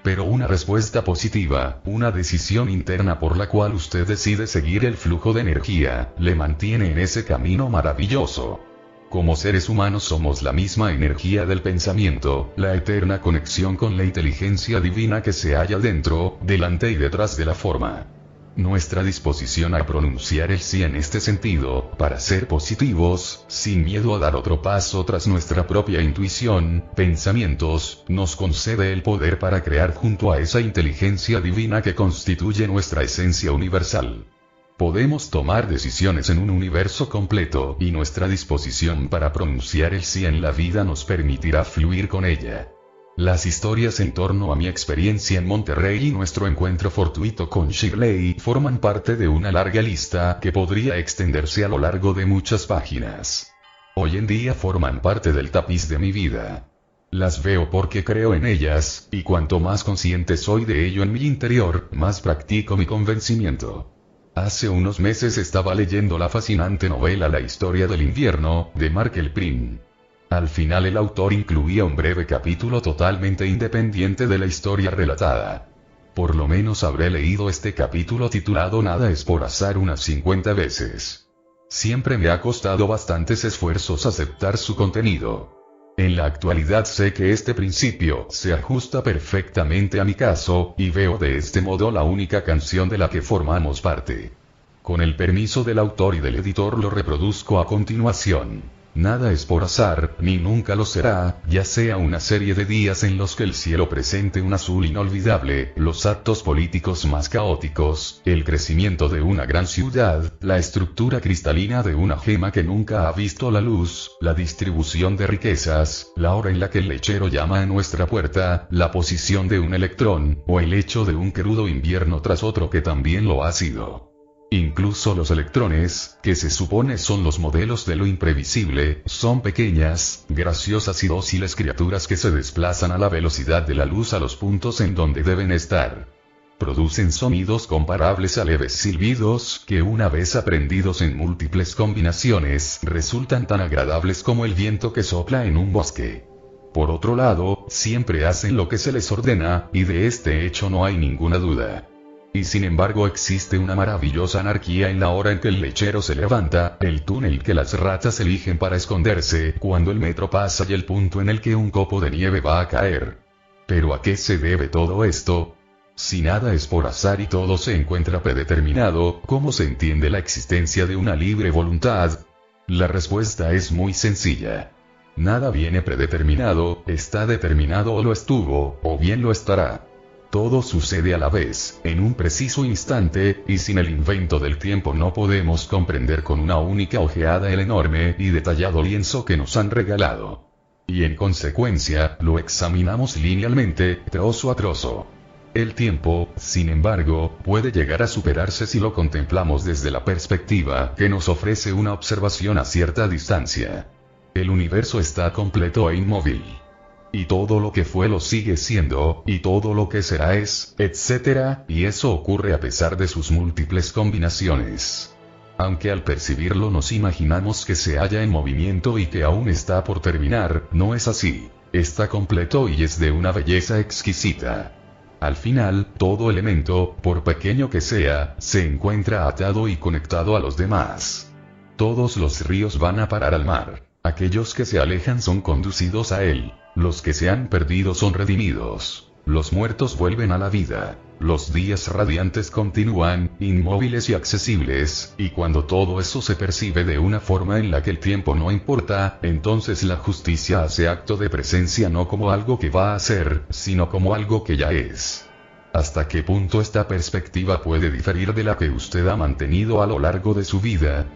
Pero una respuesta positiva, una decisión interna por la cual usted decide seguir el flujo de energía, le mantiene en ese camino maravilloso. Como seres humanos somos la misma energía del pensamiento, la eterna conexión con la inteligencia divina que se halla dentro, delante y detrás de la forma. Nuestra disposición a pronunciar el sí en este sentido, para ser positivos, sin miedo a dar otro paso tras nuestra propia intuición, pensamientos, nos concede el poder para crear junto a esa inteligencia divina que constituye nuestra esencia universal. Podemos tomar decisiones en un universo completo, y nuestra disposición para pronunciar el sí en la vida nos permitirá fluir con ella. Las historias en torno a mi experiencia en Monterrey y nuestro encuentro fortuito con Shirley forman parte de una larga lista que podría extenderse a lo largo de muchas páginas. Hoy en día forman parte del tapiz de mi vida. Las veo porque creo en ellas, y cuanto más consciente soy de ello en mi interior, más practico mi convencimiento. Hace unos meses estaba leyendo la fascinante novela La historia del invierno, de Mark Elprin. Al final el autor incluía un breve capítulo totalmente independiente de la historia relatada. Por lo menos habré leído este capítulo titulado Nada es por azar unas 50 veces. Siempre me ha costado bastantes esfuerzos aceptar su contenido. En la actualidad sé que este principio se ajusta perfectamente a mi caso, y veo de este modo la única canción de la que formamos parte. Con el permiso del autor y del editor lo reproduzco a continuación. Nada es por azar, ni nunca lo será, ya sea una serie de días en los que el cielo presente un azul inolvidable, los actos políticos más caóticos, el crecimiento de una gran ciudad, la estructura cristalina de una gema que nunca ha visto la luz, la distribución de riquezas, la hora en la que el lechero llama a nuestra puerta, la posición de un electrón, o el hecho de un crudo invierno tras otro que también lo ha sido. Incluso los electrones, que se supone son los modelos de lo imprevisible, son pequeñas, graciosas y dóciles criaturas que se desplazan a la velocidad de la luz a los puntos en donde deben estar. Producen sonidos comparables a leves silbidos, que una vez aprendidos en múltiples combinaciones, resultan tan agradables como el viento que sopla en un bosque. Por otro lado, siempre hacen lo que se les ordena, y de este hecho no hay ninguna duda. Y sin embargo existe una maravillosa anarquía en la hora en que el lechero se levanta, el túnel que las ratas eligen para esconderse, cuando el metro pasa y el punto en el que un copo de nieve va a caer. ¿Pero a qué se debe todo esto? Si nada es por azar y todo se encuentra predeterminado, ¿cómo se entiende la existencia de una libre voluntad? La respuesta es muy sencilla. Nada viene predeterminado, está determinado o lo estuvo, o bien lo estará. Todo sucede a la vez, en un preciso instante, y sin el invento del tiempo no podemos comprender con una única ojeada el enorme y detallado lienzo que nos han regalado. Y en consecuencia, lo examinamos linealmente, trozo a trozo. El tiempo, sin embargo, puede llegar a superarse si lo contemplamos desde la perspectiva que nos ofrece una observación a cierta distancia. El universo está completo e inmóvil. Y todo lo que fue lo sigue siendo, y todo lo que será es, etc., y eso ocurre a pesar de sus múltiples combinaciones. Aunque al percibirlo nos imaginamos que se halla en movimiento y que aún está por terminar, no es así. Está completo y es de una belleza exquisita. Al final, todo elemento, por pequeño que sea, se encuentra atado y conectado a los demás. Todos los ríos van a parar al mar. Aquellos que se alejan son conducidos a él. Los que se han perdido son redimidos. Los muertos vuelven a la vida. Los días radiantes continúan, inmóviles y accesibles, y cuando todo eso se percibe de una forma en la que el tiempo no importa, entonces la justicia hace acto de presencia no como algo que va a ser, sino como algo que ya es. ¿Hasta qué punto esta perspectiva puede diferir de la que usted ha mantenido a lo largo de su vida?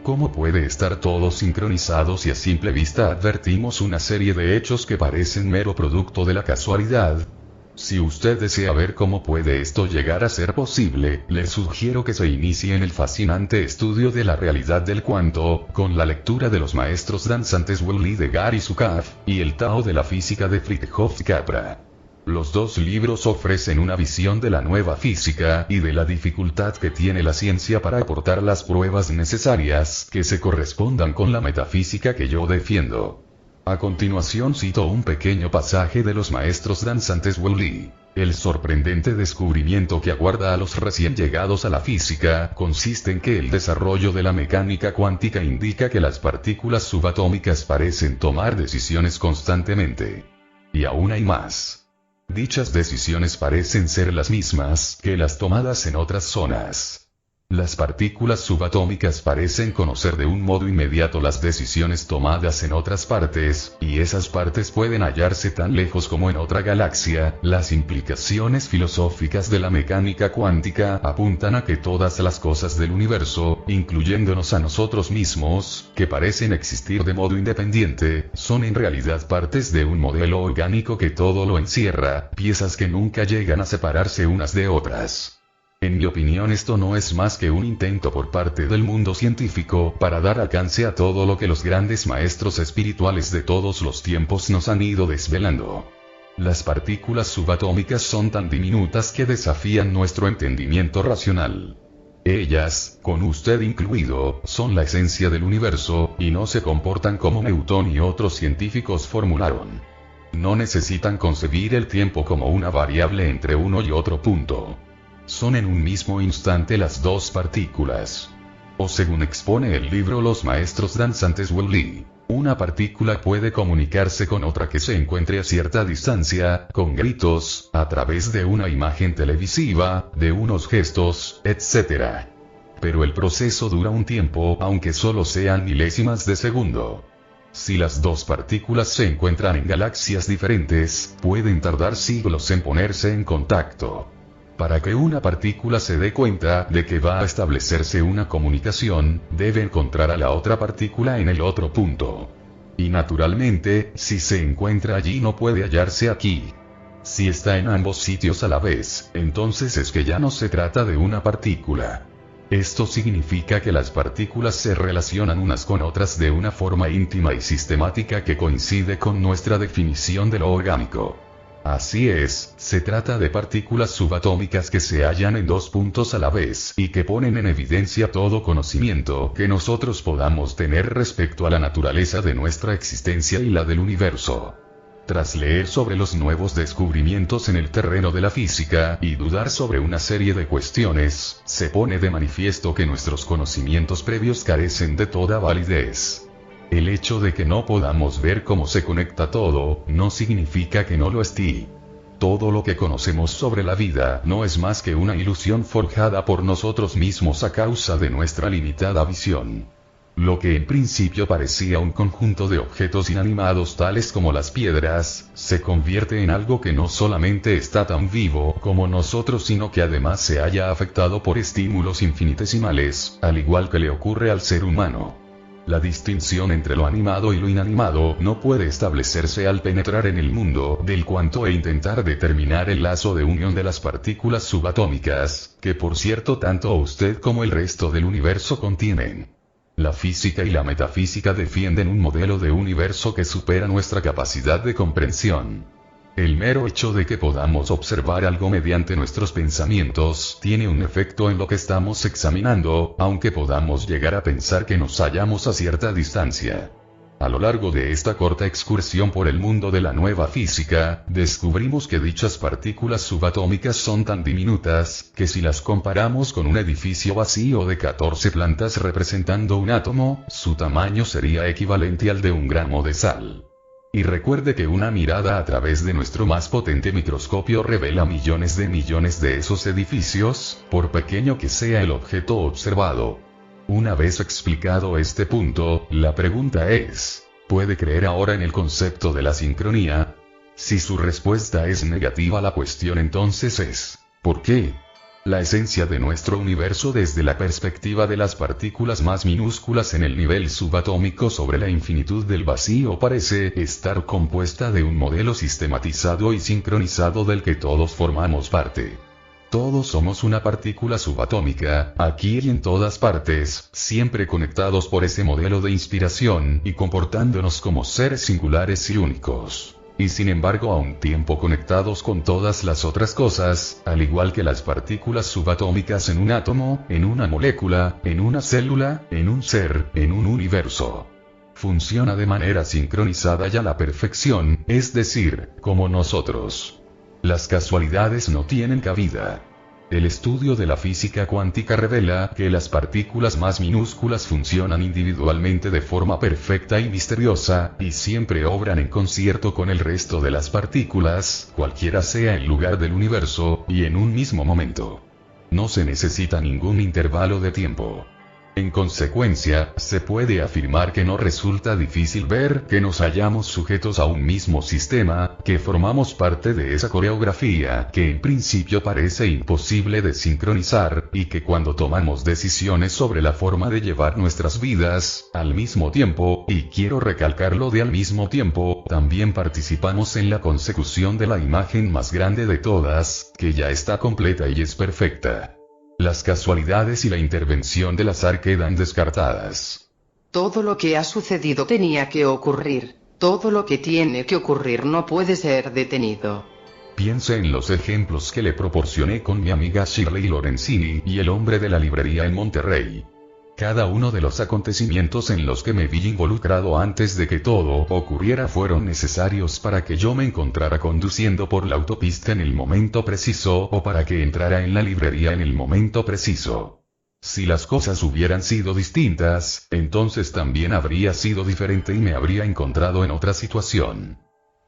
¿Cómo puede estar todo sincronizado si a simple vista advertimos una serie de hechos que parecen mero producto de la casualidad? Si usted desea ver cómo puede esto llegar a ser posible, le sugiero que se inicie en el fascinante estudio de la realidad del cuanto, con la lectura de los maestros danzantes Wally de Gary Zukav, y el Tao de la física de Fritjof Capra. Los dos libros ofrecen una visión de la nueva física y de la dificultad que tiene la ciencia para aportar las pruebas necesarias que se correspondan con la metafísica que yo defiendo. A continuación cito un pequeño pasaje de los maestros danzantes Wally. El sorprendente descubrimiento que aguarda a los recién llegados a la física consiste en que el desarrollo de la mecánica cuántica indica que las partículas subatómicas parecen tomar decisiones constantemente. Y aún hay más. Dichas decisiones parecen ser las mismas que las tomadas en otras zonas. Las partículas subatómicas parecen conocer de un modo inmediato las decisiones tomadas en otras partes, y esas partes pueden hallarse tan lejos como en otra galaxia. Las implicaciones filosóficas de la mecánica cuántica apuntan a que todas las cosas del universo, incluyéndonos a nosotros mismos, que parecen existir de modo independiente, son en realidad partes de un modelo orgánico que todo lo encierra, piezas que nunca llegan a separarse unas de otras. En mi opinión, esto no es más que un intento por parte del mundo científico para dar alcance a todo lo que los grandes maestros espirituales de todos los tiempos nos han ido desvelando. Las partículas subatómicas son tan diminutas que desafían nuestro entendimiento racional. Ellas, con usted incluido, son la esencia del universo, y no se comportan como Newton y otros científicos formularon. No necesitan concebir el tiempo como una variable entre uno y otro punto. Son en un mismo instante las dos partículas. O según expone el libro Los Maestros Danzantes Welly, una partícula puede comunicarse con otra que se encuentre a cierta distancia, con gritos, a través de una imagen televisiva, de unos gestos, etc. Pero el proceso dura un tiempo, aunque solo sean milésimas de segundo. Si las dos partículas se encuentran en galaxias diferentes, pueden tardar siglos en ponerse en contacto. Para que una partícula se dé cuenta de que va a establecerse una comunicación, debe encontrar a la otra partícula en el otro punto. Y naturalmente, si se encuentra allí no puede hallarse aquí. Si está en ambos sitios a la vez, entonces es que ya no se trata de una partícula. Esto significa que las partículas se relacionan unas con otras de una forma íntima y sistemática que coincide con nuestra definición de lo orgánico. Así es, se trata de partículas subatómicas que se hallan en dos puntos a la vez y que ponen en evidencia todo conocimiento que nosotros podamos tener respecto a la naturaleza de nuestra existencia y la del universo. Tras leer sobre los nuevos descubrimientos en el terreno de la física y dudar sobre una serie de cuestiones, se pone de manifiesto que nuestros conocimientos previos carecen de toda validez. El hecho de que no podamos ver cómo se conecta todo, no significa que no lo esté. Todo lo que conocemos sobre la vida no es más que una ilusión forjada por nosotros mismos a causa de nuestra limitada visión. Lo que en principio parecía un conjunto de objetos inanimados tales como las piedras, se convierte en algo que no solamente está tan vivo como nosotros, sino que además se halla afectado por estímulos infinitesimales, al igual que le ocurre al ser humano. La distinción entre lo animado y lo inanimado no puede establecerse al penetrar en el mundo del cuanto e intentar determinar el lazo de unión de las partículas subatómicas, que por cierto tanto usted como el resto del universo contienen. La física y la metafísica defienden un modelo de universo que supera nuestra capacidad de comprensión. El mero hecho de que podamos observar algo mediante nuestros pensamientos tiene un efecto en lo que estamos examinando, aunque podamos llegar a pensar que nos hallamos a cierta distancia. A lo largo de esta corta excursión por el mundo de la nueva física, descubrimos que dichas partículas subatómicas son tan diminutas, que si las comparamos con un edificio vacío de 14 plantas representando un átomo, su tamaño sería equivalente al de un gramo de sal. Y recuerde que una mirada a través de nuestro más potente microscopio revela millones de esos edificios, por pequeño que sea el objeto observado. Una vez explicado este punto, la pregunta es, ¿puede creer ahora en el concepto de la sincronía? Si su respuesta es negativa, la cuestión entonces es, ¿por qué? La esencia de nuestro universo desde la perspectiva de las partículas más minúsculas en el nivel subatómico sobre la infinitud del vacío parece estar compuesta de un modelo sistematizado y sincronizado del que todos formamos parte. Todos somos una partícula subatómica, aquí y en todas partes, siempre conectados por ese modelo de inspiración y comportándonos como seres singulares y únicos. Y sin embargo a un tiempo conectados con todas las otras cosas, al igual que las partículas subatómicas en un átomo, en una molécula, en una célula, en un ser, en un universo. Funciona de manera sincronizada y a la perfección, es decir, como nosotros. Las casualidades no tienen cabida. El estudio de la física cuántica revela que las partículas más minúsculas funcionan individualmente de forma perfecta y misteriosa, y siempre obran en concierto con el resto de las partículas, cualquiera sea el lugar del universo, y en un mismo momento. No se necesita ningún intervalo de tiempo. En consecuencia, se puede afirmar que no resulta difícil ver que nos hallamos sujetos a un mismo sistema, que formamos parte de esa coreografía que en principio parece imposible de sincronizar, y que cuando tomamos decisiones sobre la forma de llevar nuestras vidas, al mismo tiempo, y quiero recalcarlo de al mismo tiempo, también participamos en la consecución de la imagen más grande de todas, que ya está completa y es perfecta. Las casualidades y la intervención del azar quedan descartadas. Todo lo que ha sucedido tenía que ocurrir. Todo lo que tiene que ocurrir no puede ser detenido. Piense en los ejemplos que le proporcioné con mi amiga Shirley Lorenzini y el hombre de la librería en Monterrey. Cada uno de los acontecimientos en los que me vi involucrado antes de que todo ocurriera fueron necesarios para que yo me encontrara conduciendo por la autopista en el momento preciso o para que entrara en la librería en el momento preciso. Si las cosas hubieran sido distintas, entonces también habría sido diferente y me habría encontrado en otra situación.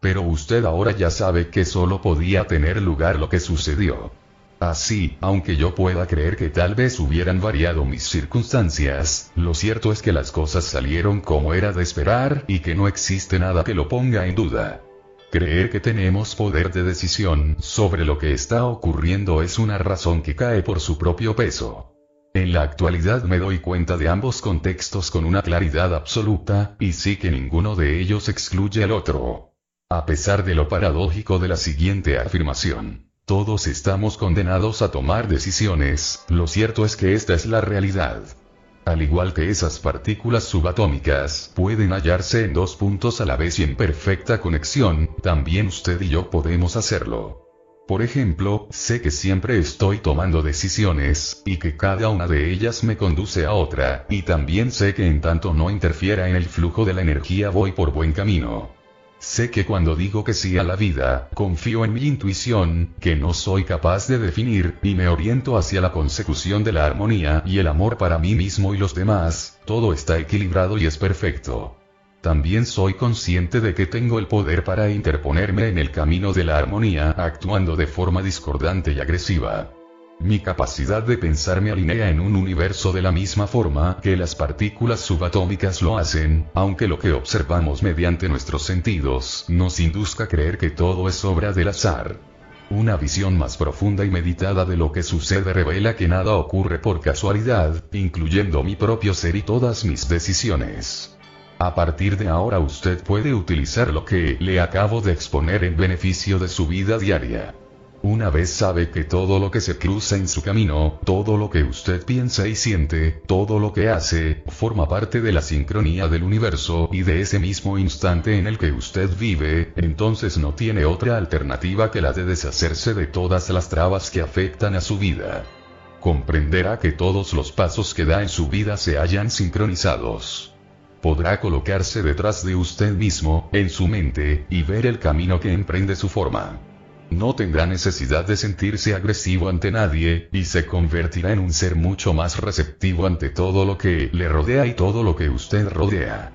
Pero usted ahora ya sabe que solo podía tener lugar lo que sucedió. Así, aunque yo pueda creer que tal vez hubieran variado mis circunstancias, lo cierto es que las cosas salieron como era de esperar y que no existe nada que lo ponga en duda. Creer que tenemos poder de decisión sobre lo que está ocurriendo es una razón que cae por su propio peso. En la actualidad me doy cuenta de ambos contextos con una claridad absoluta, y sí que ninguno de ellos excluye al otro. A pesar de lo paradójico de la siguiente afirmación. Todos estamos condenados a tomar decisiones, lo cierto es que esta es la realidad. Al igual que esas partículas subatómicas pueden hallarse en dos puntos a la vez y en perfecta conexión, también usted y yo podemos hacerlo. Por ejemplo, sé que siempre estoy tomando decisiones, y que cada una de ellas me conduce a otra, y también sé que en tanto no interfiera en el flujo de la energía voy por buen camino. Sé que cuando digo que sí a la vida, confío en mi intuición, que no soy capaz de definir, y me oriento hacia la consecución de la armonía y el amor para mí mismo y los demás, todo está equilibrado y es perfecto. También soy consciente de que tengo el poder para interponerme en el camino de la armonía, actuando de forma discordante y agresiva. Mi capacidad de pensar me alinea en un universo de la misma forma que las partículas subatómicas lo hacen, aunque lo que observamos mediante nuestros sentidos nos induzca a creer que todo es obra del azar. Una visión más profunda y meditada de lo que sucede revela que nada ocurre por casualidad, incluyendo mi propio ser y todas mis decisiones. A partir de ahora usted puede utilizar lo que le acabo de exponer en beneficio de su vida diaria. Una vez sabe que todo lo que se cruza en su camino, todo lo que usted piensa y siente, todo lo que hace, forma parte de la sincronía del universo y de ese mismo instante en el que usted vive, entonces no tiene otra alternativa que la de deshacerse de todas las trabas que afectan a su vida. Comprenderá que todos los pasos que da en su vida se hallan sincronizados. Podrá colocarse detrás de usted mismo, en su mente, y ver el camino que emprende su forma. No tendrá necesidad de sentirse agresivo ante nadie, y se convertirá en un ser mucho más receptivo ante todo lo que le rodea y todo lo que usted rodea.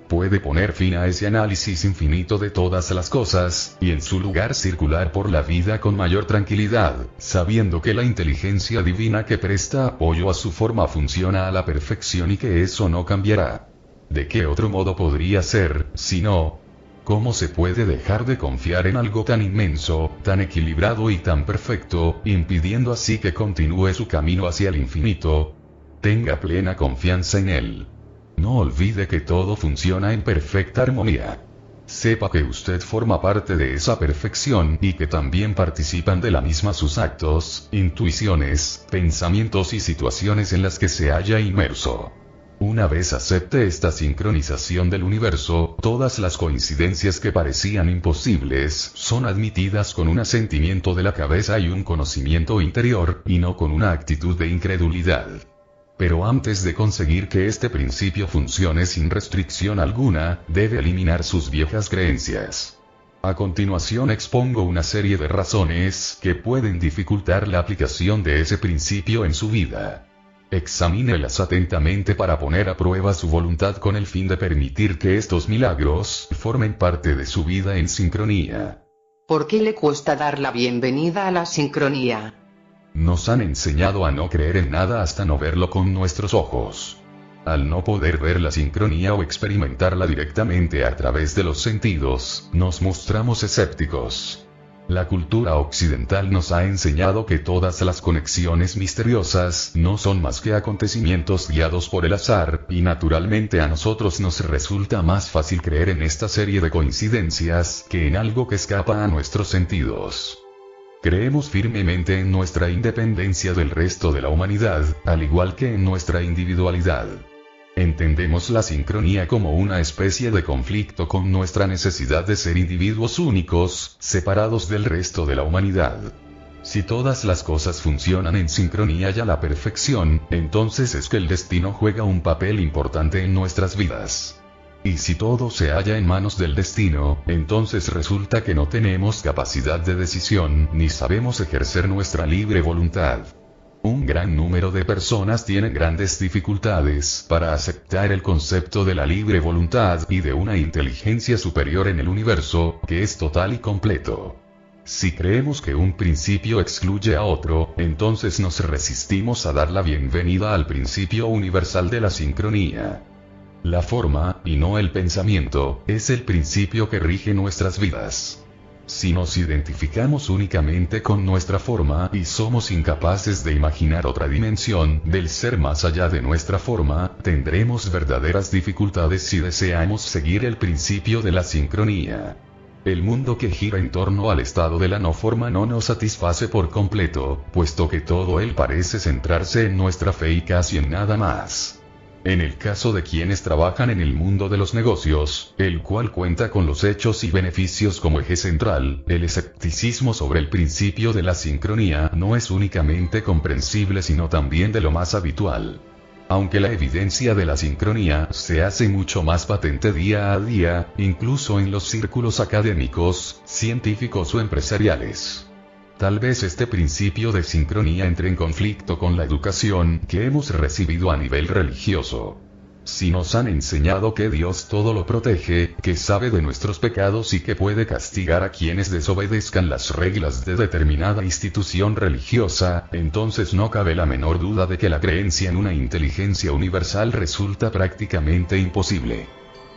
Puede poner fin a ese análisis infinito de todas las cosas, y en su lugar circular por la vida con mayor tranquilidad, sabiendo que la inteligencia divina que presta apoyo a su forma funciona a la perfección y que eso no cambiará. ¿De qué otro modo podría ser, si no? ¿Cómo se puede dejar de confiar en algo tan inmenso, tan equilibrado y tan perfecto, impidiendo así que continúe su camino hacia el infinito? Tenga plena confianza en él. No olvide que todo funciona en perfecta armonía. Sepa que usted forma parte de esa perfección y que también participan de la misma sus actos, intuiciones, pensamientos y situaciones en las que se halla inmerso. Una vez acepte esta sincronización del universo, todas las coincidencias que parecían imposibles son admitidas con un asentimiento de la cabeza y un conocimiento interior, y no con una actitud de incredulidad. Pero antes de conseguir que este principio funcione sin restricción alguna, debe eliminar sus viejas creencias. A continuación expongo una serie de razones que pueden dificultar la aplicación de ese principio en su vida. Examínelas atentamente para poner a prueba su voluntad con el fin de permitir que estos milagros formen parte de su vida en sincronía. ¿Por qué le cuesta dar la bienvenida a la sincronía? Nos han enseñado a no creer en nada hasta no verlo con nuestros ojos. Al no poder ver la sincronía o experimentarla directamente a través de los sentidos, nos mostramos escépticos. La cultura occidental nos ha enseñado que todas las conexiones misteriosas no son más que acontecimientos guiados por el azar, y naturalmente a nosotros nos resulta más fácil creer en esta serie de coincidencias que en algo que escapa a nuestros sentidos. Creemos firmemente en nuestra independencia del resto de la humanidad, al igual que en nuestra individualidad. Entendemos la sincronía como una especie de conflicto con nuestra necesidad de ser individuos únicos, separados del resto de la humanidad. Si todas las cosas funcionan en sincronía y a la perfección, entonces es que el destino juega un papel importante en nuestras vidas. Y si todo se halla en manos del destino, entonces resulta que no tenemos capacidad de decisión, ni sabemos ejercer nuestra libre voluntad. Un gran número de personas tienen grandes dificultades para aceptar el concepto de la libre voluntad y de una inteligencia superior en el universo, que es total y completo. Si creemos que un principio excluye a otro, entonces nos resistimos a dar la bienvenida al principio universal de la sincronía. La forma, y no el pensamiento, es el principio que rige nuestras vidas. Si nos identificamos únicamente con nuestra forma y somos incapaces de imaginar otra dimensión del ser más allá de nuestra forma, tendremos verdaderas dificultades si deseamos seguir el principio de la sincronía. El mundo que gira en torno al estado de la no forma no nos satisface por completo, puesto que todo él parece centrarse en nuestra fe y casi en nada más. En el caso de quienes trabajan en el mundo de los negocios, el cual cuenta con los hechos y beneficios como eje central, el escepticismo sobre el principio de la sincronía no es únicamente comprensible sino también de lo más habitual. Aunque la evidencia de la sincronía se hace mucho más patente día a día, incluso en los círculos académicos, científicos o empresariales. Tal vez este principio de sincronía entre en conflicto con la educación que hemos recibido a nivel religioso. Si nos han enseñado que Dios todo lo protege, que sabe de nuestros pecados y que puede castigar a quienes desobedezcan las reglas de determinada institución religiosa, entonces no cabe la menor duda de que la creencia en una inteligencia universal resulta prácticamente imposible.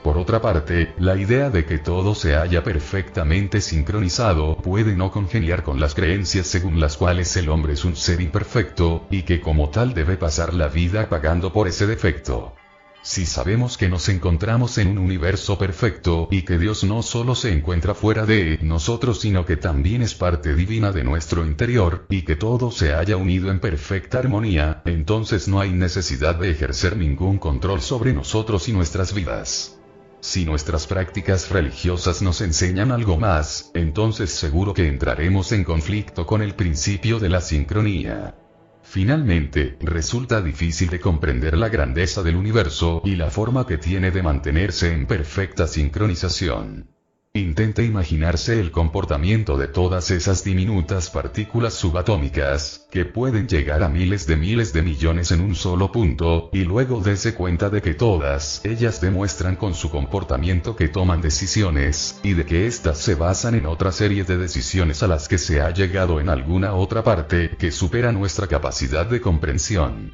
Por otra parte, la idea de que todo se halla perfectamente sincronizado puede no congeniar con las creencias según las cuales el hombre es un ser imperfecto, y que como tal debe pasar la vida pagando por ese defecto. Si sabemos que nos encontramos en un universo perfecto, y que Dios no solo se encuentra fuera de nosotros sino que también es parte divina de nuestro interior, y que todo se haya unido en perfecta armonía, entonces no hay necesidad de ejercer ningún control sobre nosotros y nuestras vidas. Si nuestras prácticas religiosas nos enseñan algo más, entonces seguro que entraremos en conflicto con el principio de la sincronía. Finalmente, resulta difícil de comprender la grandeza del universo y la forma que tiene de mantenerse en perfecta sincronización. Intente imaginarse el comportamiento de todas esas diminutas partículas subatómicas, que pueden llegar a miles de millones en un solo punto, y luego dése cuenta de que todas ellas demuestran con su comportamiento que toman decisiones, y de que éstas se basan en otra serie de decisiones a las que se ha llegado en alguna otra parte que supera nuestra capacidad de comprensión.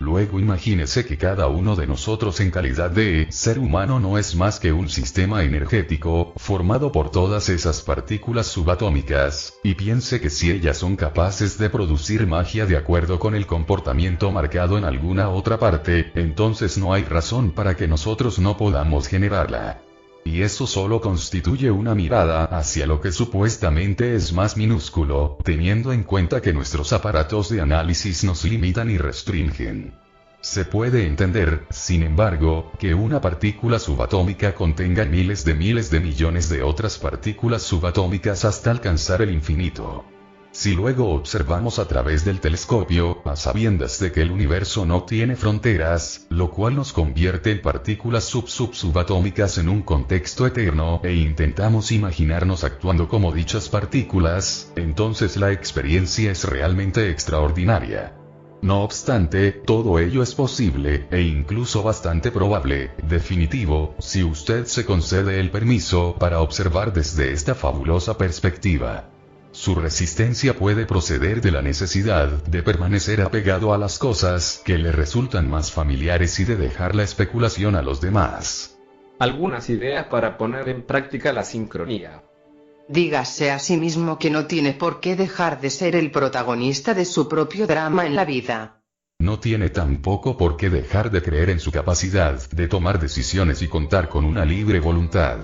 Luego imagínese que cada uno de nosotros en calidad de ser humano no es más que un sistema energético, formado por todas esas partículas subatómicas, y piense que si ellas son capaces de producir magia de acuerdo con el comportamiento marcado en alguna otra parte, entonces no hay razón para que nosotros no podamos generarla. Y eso solo constituye una mirada hacia lo que supuestamente es más minúsculo, teniendo en cuenta que nuestros aparatos de análisis nos limitan y restringen. Se puede entender, sin embargo, que una partícula subatómica contenga miles de millones de otras partículas subatómicas hasta alcanzar el infinito. Si luego observamos a través del telescopio, a sabiendas de que el universo no tiene fronteras, lo cual nos convierte en partículas subatómicas en un contexto eterno, e intentamos imaginarnos actuando como dichas partículas, entonces la experiencia es realmente extraordinaria. No obstante, todo ello es posible, e incluso bastante probable, definitivo, si usted se concede el permiso para observar desde esta fabulosa perspectiva. Su resistencia puede proceder de la necesidad de permanecer apegado a las cosas que le resultan más familiares y de dejar la especulación a los demás. Algunas ideas para poner en práctica la sincronía. Dígase a sí mismo que no tiene por qué dejar de ser el protagonista de su propio drama en la vida. No tiene tampoco por qué dejar de creer en su capacidad de tomar decisiones y contar con una libre voluntad.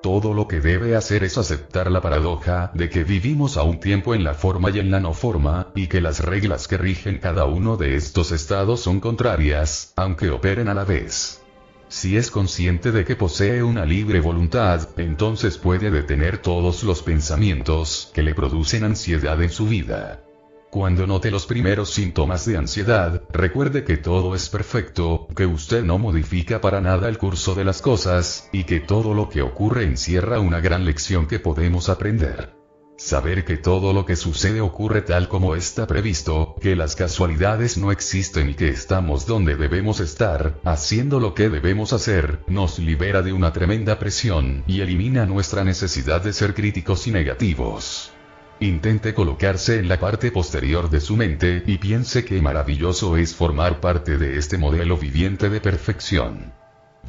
Todo lo que debe hacer es aceptar la paradoja de que vivimos a un tiempo en la forma y en la no forma, y que las reglas que rigen cada uno de estos estados son contrarias, aunque operen a la vez. Si es consciente de que posee una libre voluntad, entonces puede detener todos los pensamientos que le producen ansiedad en su vida. Cuando note los primeros síntomas de ansiedad, recuerde que todo es perfecto, que usted no modifica para nada el curso de las cosas, y que todo lo que ocurre encierra una gran lección que podemos aprender. Saber que todo lo que sucede ocurre tal como está previsto, que las casualidades no existen y que estamos donde debemos estar, haciendo lo que debemos hacer, nos libera de una tremenda presión, y elimina nuestra necesidad de ser críticos y negativos. Intente colocarse en la parte posterior de su mente y piense qué maravilloso es formar parte de este modelo viviente de perfección.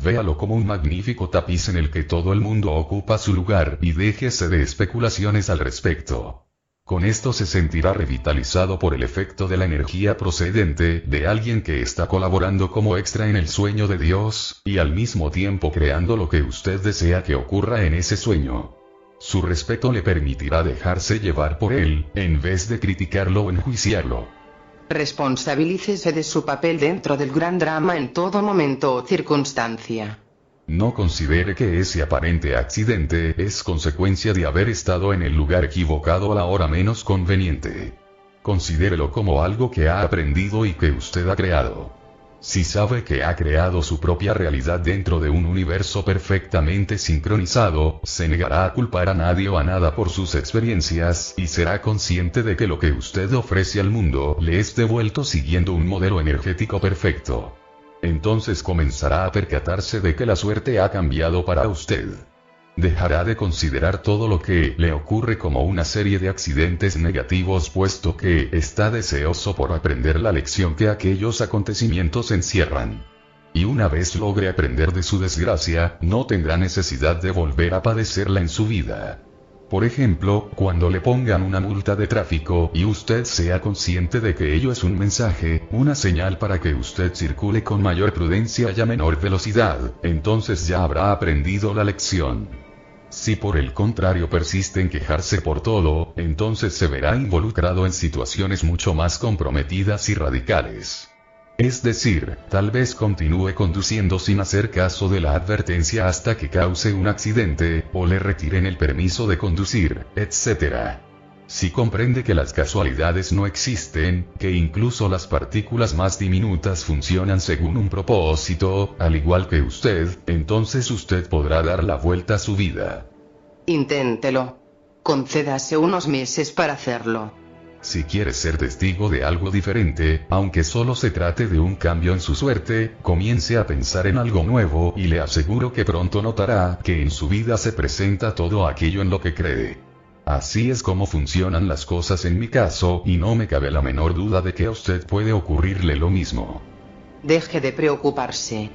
Véalo como un magnífico tapiz en el que todo el mundo ocupa su lugar y déjese de especulaciones al respecto. Con esto se sentirá revitalizado por el efecto de la energía procedente de alguien que está colaborando como extra en el sueño de Dios, y al mismo tiempo creando lo que usted desea que ocurra en ese sueño. Su respeto le permitirá dejarse llevar por él, en vez de criticarlo o enjuiciarlo. Responsabilícese de su papel dentro del gran drama en todo momento o circunstancia. No considere que ese aparente accidente es consecuencia de haber estado en el lugar equivocado a la hora menos conveniente. Considérelo como algo que ha aprendido y que usted ha creado. Si sabe que ha creado su propia realidad dentro de un universo perfectamente sincronizado, se negará a culpar a nadie o a nada por sus experiencias, y será consciente de que lo que usted ofrece al mundo le es devuelto siguiendo un modelo energético perfecto. Entonces comenzará a percatarse de que la suerte ha cambiado para usted. Dejará de considerar todo lo que le ocurre como una serie de accidentes negativos, puesto que está deseoso por aprender la lección que aquellos acontecimientos encierran. Y una vez logre aprender de su desgracia, no tendrá necesidad de volver a padecerla en su vida. Por ejemplo, cuando le pongan una multa de tráfico y usted sea consciente de que ello es un mensaje, una señal para que usted circule con mayor prudencia y a menor velocidad, entonces ya habrá aprendido la lección. Si por el contrario persiste en quejarse por todo, entonces se verá involucrado en situaciones mucho más comprometidas y radicales. Es decir, tal vez continúe conduciendo sin hacer caso de la advertencia hasta que cause un accidente, o le retiren el permiso de conducir, etc. Si comprende que las casualidades no existen, que incluso las partículas más diminutas funcionan según un propósito, al igual que usted, entonces usted podrá dar la vuelta a su vida. Inténtelo. Concédase unos meses para hacerlo. Si quiere ser testigo de algo diferente, aunque solo se trate de un cambio en su suerte, comience a pensar en algo nuevo y le aseguro que pronto notará que en su vida se presenta todo aquello en lo que cree. Así es como funcionan las cosas en mi caso, y no me cabe la menor duda de que a usted puede ocurrirle lo mismo. Deje de preocuparse.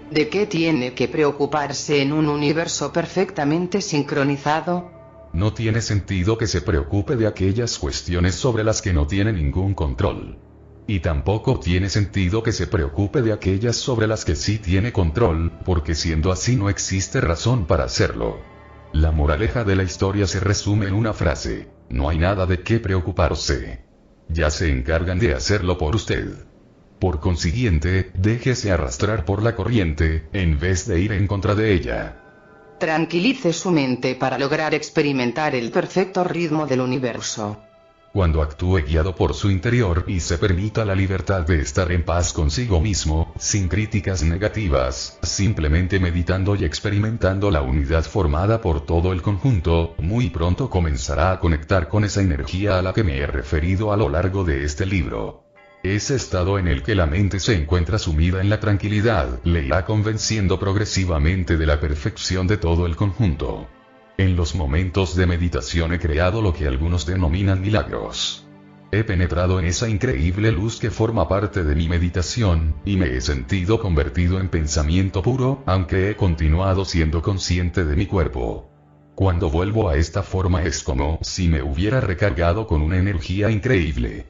¿De qué tiene que preocuparse en un universo perfectamente sincronizado? No tiene sentido que se preocupe de aquellas cuestiones sobre las que no tiene ningún control. Y tampoco tiene sentido que se preocupe de aquellas sobre las que sí tiene control, porque siendo así no existe razón para hacerlo. La moraleja de la historia se resume en una frase: no hay nada de qué preocuparse. Ya se encargan de hacerlo por usted. Por consiguiente, déjese arrastrar por la corriente, en vez de ir en contra de ella. Tranquilice su mente para lograr experimentar el perfecto ritmo del universo. Cuando actúe guiado por su interior y se permita la libertad de estar en paz consigo mismo, sin críticas negativas, simplemente meditando y experimentando la unidad formada por todo el conjunto, muy pronto comenzará a conectar con esa energía a la que me he referido a lo largo de este libro. Ese estado en el que la mente se encuentra sumida en la tranquilidad, le irá convenciendo progresivamente de la perfección de todo el conjunto. En los momentos de meditación he creado lo que algunos denominan milagros. He penetrado en esa increíble luz que forma parte de mi meditación, y me he sentido convertido en pensamiento puro, aunque he continuado siendo consciente de mi cuerpo. Cuando vuelvo a esta forma es como si me hubiera recargado con una energía increíble.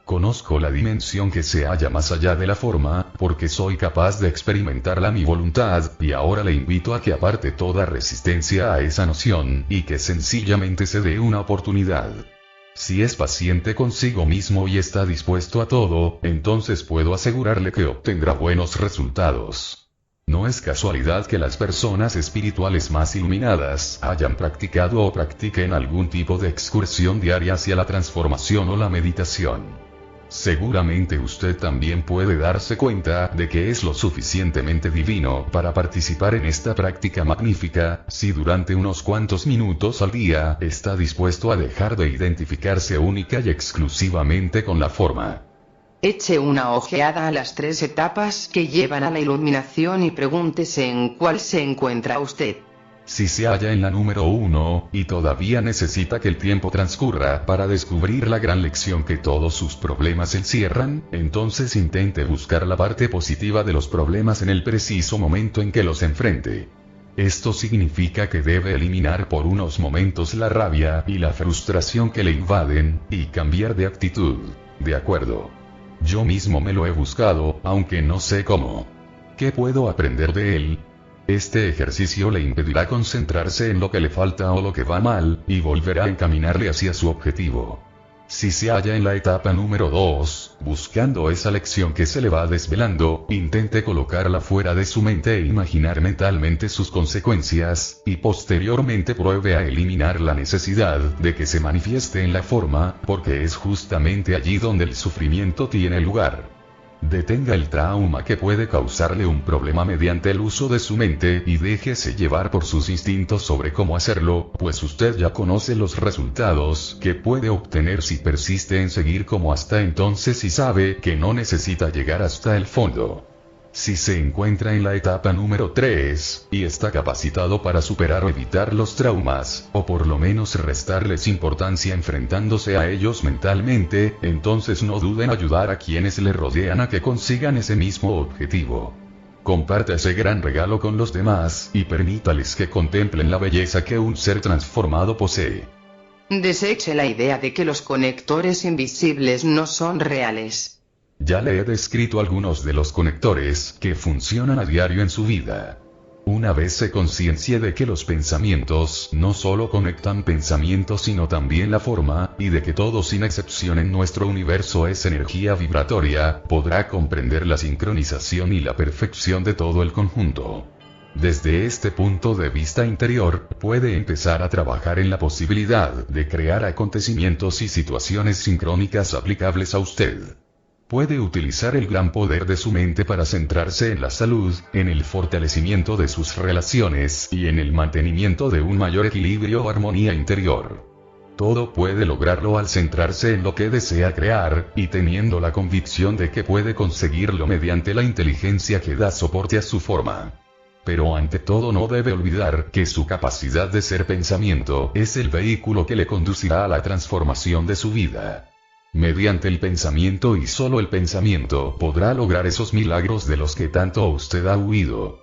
Conozco la dimensión que se halla más allá de la forma, porque soy capaz de experimentarla a mi voluntad, y ahora le invito a que aparte toda resistencia a esa noción, y que sencillamente se dé una oportunidad. Si es paciente consigo mismo y está dispuesto a todo, entonces puedo asegurarle que obtendrá buenos resultados. No es casualidad que las personas espirituales más iluminadas hayan practicado o practiquen algún tipo de excursión diaria hacia la transformación o la meditación. Seguramente usted también puede darse cuenta de que es lo suficientemente divino para participar en esta práctica magnífica, si durante unos cuantos minutos al día está dispuesto a dejar de identificarse única y exclusivamente con la forma. Eche una ojeada a las 3 etapas que llevan a la iluminación y pregúntese en cuál se encuentra usted. Si se halla en la número 1, y todavía necesita que el tiempo transcurra para descubrir la gran lección que todos sus problemas encierran, entonces intente buscar la parte positiva de los problemas en el preciso momento en que los enfrente. Esto significa que debe eliminar por unos momentos la rabia y la frustración que le invaden, y cambiar de actitud. ¿De acuerdo? Yo mismo me lo he buscado, aunque no sé cómo. ¿Qué puedo aprender de él? Este ejercicio le impedirá concentrarse en lo que le falta o lo que va mal, y volverá a encaminarle hacia su objetivo. Si se halla en la etapa número 2, buscando esa lección que se le va desvelando, intente colocarla fuera de su mente e imaginar mentalmente sus consecuencias, y posteriormente pruebe a eliminar la necesidad de que se manifieste en la forma, porque es justamente allí donde el sufrimiento tiene lugar. Detenga el trauma que puede causarle un problema mediante el uso de su mente y déjese llevar por sus instintos sobre cómo hacerlo, pues usted ya conoce los resultados que puede obtener si persiste en seguir como hasta entonces y sabe que no necesita llegar hasta el fondo. Si se encuentra en la etapa número 3, y está capacitado para superar o evitar los traumas, o por lo menos restarles importancia enfrentándose a ellos mentalmente, entonces no dude en ayudar a quienes le rodean a que consigan ese mismo objetivo. Comparta ese gran regalo con los demás, y permítales que contemplen la belleza que un ser transformado posee. Deseche la idea de que los conectores invisibles no son reales. Ya le he descrito algunos de los conectores que funcionan a diario en su vida. Una vez se conciencie de que los pensamientos no solo conectan pensamientos sino también la forma, y de que todo sin excepción en nuestro universo es energía vibratoria, podrá comprender la sincronización y la perfección de todo el conjunto. Desde este punto de vista interior, puede empezar a trabajar en la posibilidad de crear acontecimientos y situaciones sincrónicas aplicables a usted. Puede utilizar el gran poder de su mente para centrarse en la salud, en el fortalecimiento de sus relaciones y en el mantenimiento de un mayor equilibrio o armonía interior. Todo puede lograrlo al centrarse en lo que desea crear, y teniendo la convicción de que puede conseguirlo mediante la inteligencia que da soporte a su forma. Pero ante todo no debe olvidar que su capacidad de ser pensamiento es el vehículo que le conducirá a la transformación de su vida. Mediante el pensamiento y solo el pensamiento podrá lograr esos milagros de los que tanto usted ha huido.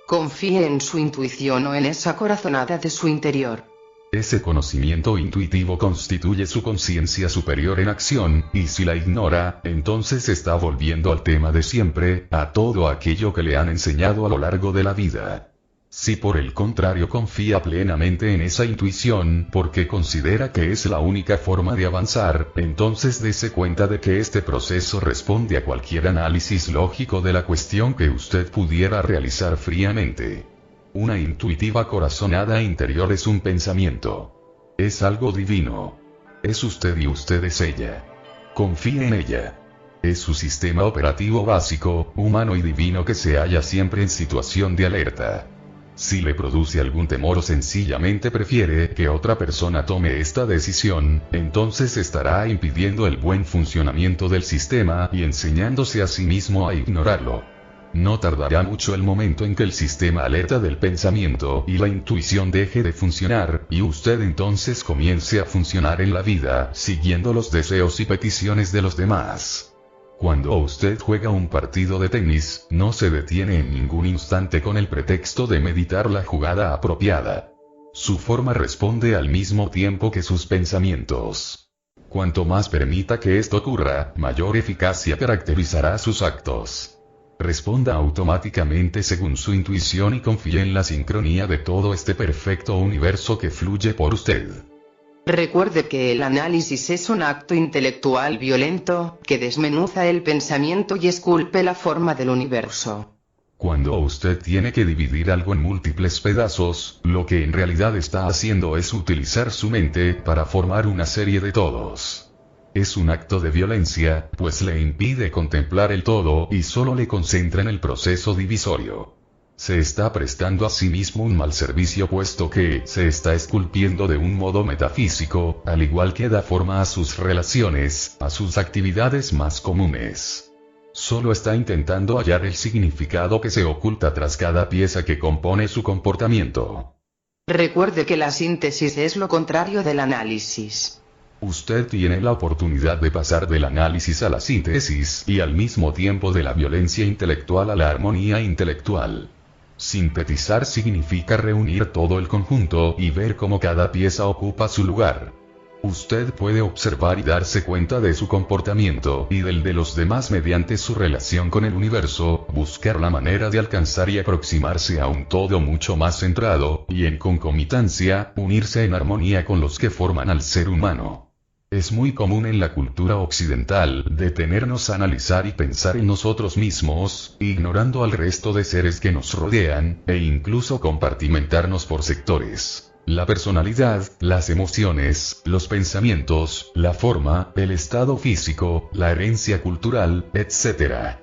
Confíe en su intuición o en esa corazonada de su interior. Ese conocimiento intuitivo constituye su conciencia superior en acción, y si la ignora, entonces está volviendo al tema de siempre, a todo aquello que le han enseñado a lo largo de la vida. Si por el contrario confía plenamente en esa intuición, porque considera que es la única forma de avanzar, entonces dése cuenta de que este proceso responde a cualquier análisis lógico de la cuestión que usted pudiera realizar fríamente. Una intuitiva corazonada interior es un pensamiento. Es algo divino. Es usted y usted es ella. Confíe en ella. Es su sistema operativo básico, humano y divino que se halla siempre en situación de alerta. Si le produce algún temor o sencillamente prefiere que otra persona tome esta decisión, entonces estará impidiendo el buen funcionamiento del sistema y enseñándose a sí mismo a ignorarlo. No tardará mucho el momento en que el sistema alerta del pensamiento y la intuición deje de funcionar, y usted entonces comience a funcionar en la vida, siguiendo los deseos y peticiones de los demás. Cuando usted juega un partido de tenis, no se detiene en ningún instante con el pretexto de meditar la jugada apropiada. Su forma responde al mismo tiempo que sus pensamientos. Cuanto más permita que esto ocurra, mayor eficacia caracterizará sus actos. Responda automáticamente según su intuición y confíe en la sincronía de todo este perfecto universo que fluye por usted. Recuerde que el análisis es un acto intelectual violento, que desmenuza el pensamiento y esculpe la forma del universo. Cuando usted tiene que dividir algo en múltiples pedazos, lo que en realidad está haciendo es utilizar su mente para formar una serie de todos. Es un acto de violencia, pues le impide contemplar el todo y solo le concentra en el proceso divisorio. Se está prestando a sí mismo un mal servicio puesto que se está esculpiendo de un modo metafísico, al igual que da forma a sus relaciones, a sus actividades más comunes. Solo está intentando hallar el significado que se oculta tras cada pieza que compone su comportamiento. Recuerde que la síntesis es lo contrario del análisis. Usted tiene la oportunidad de pasar del análisis a la síntesis y al mismo tiempo de la violencia intelectual a la armonía intelectual. Sintetizar significa reunir todo el conjunto y ver cómo cada pieza ocupa su lugar. Usted puede observar y darse cuenta de su comportamiento y del de los demás mediante su relación con el universo, buscar la manera de alcanzar y aproximarse a un todo mucho más centrado, y en concomitancia, unirse en armonía con los que forman al ser humano. Es muy común en la cultura occidental detenernos a analizar y pensar en nosotros mismos, ignorando al resto de seres que nos rodean, e incluso compartimentarnos por sectores: la personalidad, las emociones, los pensamientos, la forma, el estado físico, la herencia cultural, etc.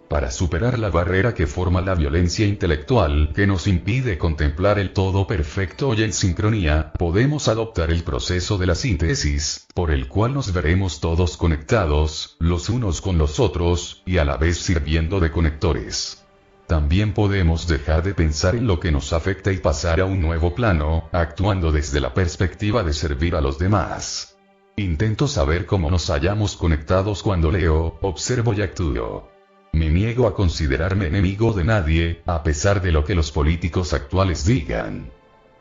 Para superar la barrera que forma la violencia intelectual, que nos impide contemplar el todo perfecto y en sincronía, podemos adoptar el proceso de la síntesis, por el cual nos veremos todos conectados, los unos con los otros, y a la vez sirviendo de conectores. También podemos dejar de pensar en lo que nos afecta y pasar a un nuevo plano, actuando desde la perspectiva de servir a los demás. Intento saber cómo nos hallamos conectados cuando leo, observo y actúo. Me niego a considerarme enemigo de nadie, a pesar de lo que los políticos actuales digan.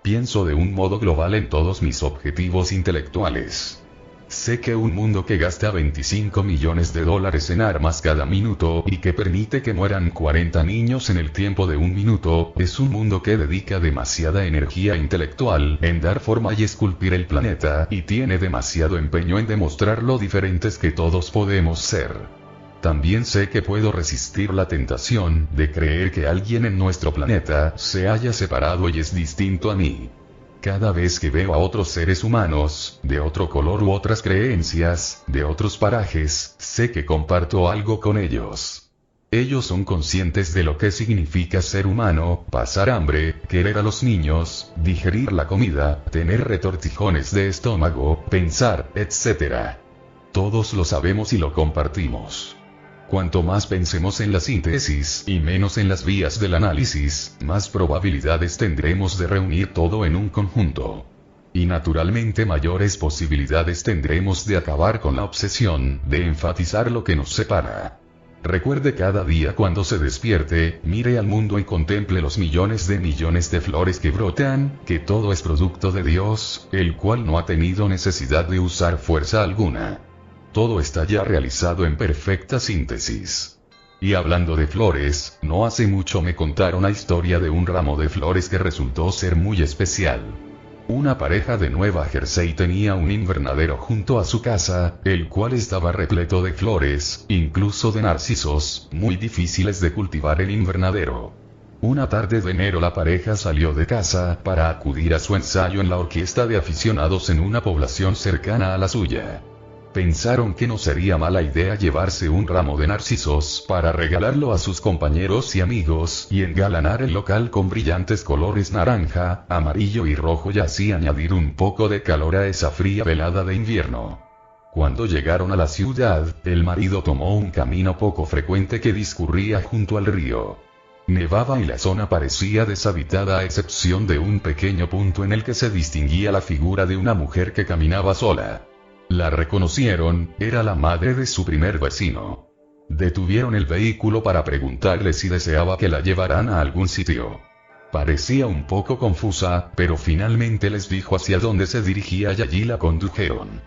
Pienso de un modo global en todos mis objetivos intelectuales. Sé que un mundo que gasta 25 millones de dólares en armas cada minuto y que permite que mueran 40 niños en el tiempo de un minuto, es un mundo que dedica demasiada energía intelectual en dar forma y esculpir el planeta, y tiene demasiado empeño en demostrar lo diferentes que todos podemos ser. También sé que puedo resistir la tentación de creer que alguien en nuestro planeta se haya separado y es distinto a mí. Cada vez que veo a otros seres humanos, de otro color u otras creencias, de otros parajes, sé que comparto algo con ellos. Ellos son conscientes de lo que significa ser humano, pasar hambre, querer a los niños, digerir la comida, tener retortijones de estómago, pensar, etc. Todos lo sabemos y lo compartimos. Cuanto más pensemos en la síntesis y menos en las vías del análisis, más probabilidades tendremos de reunir todo en un conjunto. Y naturalmente mayores posibilidades tendremos de acabar con la obsesión de enfatizar lo que nos separa. Recuerde cada día cuando se despierte, mire al mundo y contemple los millones de flores que brotan, que todo es producto de Dios, el cual no ha tenido necesidad de usar fuerza alguna. Todo está ya realizado en perfecta síntesis. Y hablando de flores, no hace mucho me contaron la historia de un ramo de flores que resultó ser muy especial. Una pareja de Nueva Jersey tenía un invernadero junto a su casa, el cual estaba repleto de flores, incluso de narcisos, muy difíciles de cultivar en invernadero. Una tarde de enero la pareja salió de casa para acudir a su ensayo en la orquesta de aficionados en una población cercana a la suya. Pensaron que no sería mala idea llevarse un ramo de narcisos para regalarlo a sus compañeros y amigos y engalanar el local con brillantes colores naranja, amarillo y rojo y así añadir un poco de calor a esa fría velada de invierno. Cuando llegaron a la ciudad, el marido tomó un camino poco frecuente que discurría junto al río. Nevaba y la zona parecía deshabitada a excepción de un pequeño punto en el que se distinguía la figura de una mujer que caminaba sola. La reconocieron, era la madre de su primer vecino. Detuvieron el vehículo para preguntarle si deseaba que la llevaran a algún sitio. Parecía un poco confusa, pero finalmente les dijo hacia dónde se dirigía y allí la condujeron.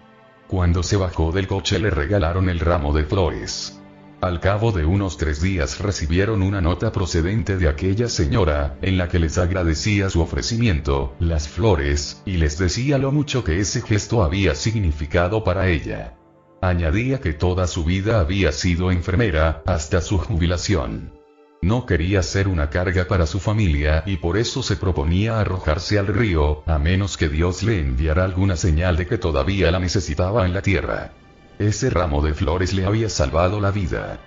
Cuando se bajó del coche le regalaron el ramo de flores. Al cabo de unos 3 días recibieron una nota procedente de aquella señora, en la que les agradecía su ofrecimiento, las flores, y les decía lo mucho que ese gesto había significado para ella. Añadía que toda su vida había sido enfermera, hasta su jubilación. No quería ser una carga para su familia y por eso se proponía arrojarse al río, a menos que Dios le enviara alguna señal de que todavía la necesitaba en la tierra. Ese ramo de flores le había salvado la vida.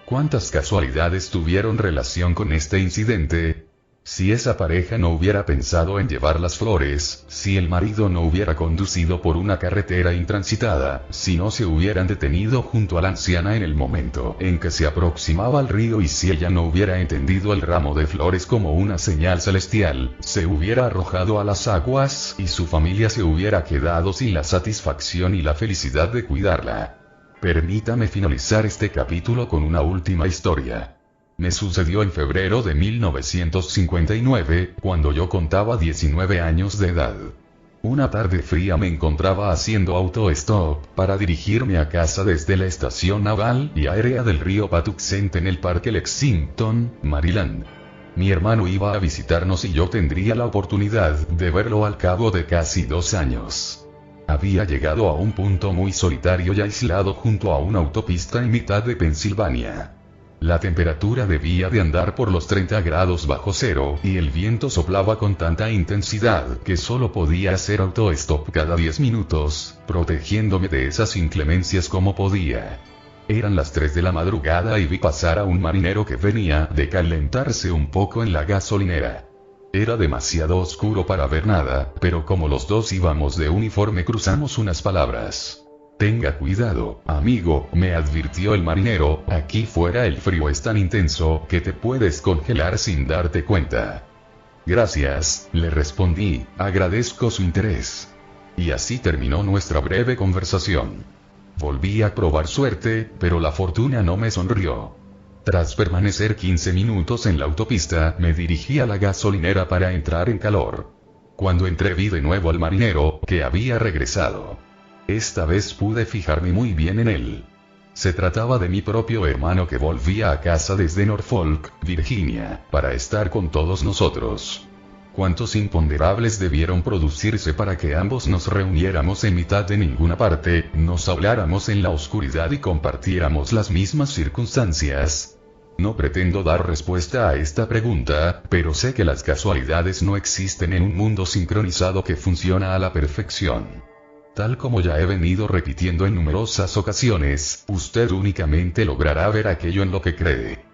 ¿Cuántas casualidades tuvieron relación con este incidente? Si esa pareja no hubiera pensado en llevar las flores, si el marido no hubiera conducido por una carretera intransitada, si no se hubieran detenido junto a la anciana en el momento en que se aproximaba al río y si ella no hubiera entendido el ramo de flores como una señal celestial, se hubiera arrojado a las aguas y su familia se hubiera quedado sin la satisfacción y la felicidad de cuidarla. Permítame finalizar este capítulo con una última historia. Me sucedió en febrero de 1959, cuando yo contaba 19 años de edad. Una tarde fría me encontraba haciendo autostop para dirigirme a casa desde la estación naval y aérea del río Patuxent en el Parque Lexington, Maryland. Mi hermano iba a visitarnos y yo tendría la oportunidad de verlo al cabo de casi 2 años. Había llegado a un punto muy solitario y aislado junto a una autopista en mitad de Pensilvania. La temperatura debía de andar por los 30 grados bajo cero, y el viento soplaba con tanta intensidad que solo podía hacer autostop cada 10 minutos, protegiéndome de esas inclemencias como podía. Eran las 3 de la madrugada y vi pasar a un marinero que venía de calentarse un poco en la gasolinera. Era demasiado oscuro para ver nada, pero como los dos íbamos de uniforme cruzamos unas palabras. «Tenga cuidado, amigo», me advirtió el marinero, «aquí fuera el frío es tan intenso que te puedes congelar sin darte cuenta». «Gracias», le respondí, «agradezco su interés». Y así terminó nuestra breve conversación. Volví a probar suerte, pero la fortuna no me sonrió. Tras permanecer 15 minutos en la autopista, me dirigí a la gasolinera para entrar en calor. Cuando entré vi de nuevo al marinero, que había regresado. Esta vez pude fijarme muy bien en él. Se trataba de mi propio hermano que volvía a casa desde Norfolk, Virginia, para estar con todos nosotros. Cuántos imponderables debieron producirse para que ambos nos reuniéramos en mitad de ninguna parte, nos habláramos en la oscuridad y compartiéramos las mismas circunstancias. No pretendo dar respuesta a esta pregunta, pero sé que las casualidades no existen en un mundo sincronizado que funciona a la perfección. Tal como ya he venido repitiendo en numerosas ocasiones, usted únicamente logrará ver aquello en lo que cree.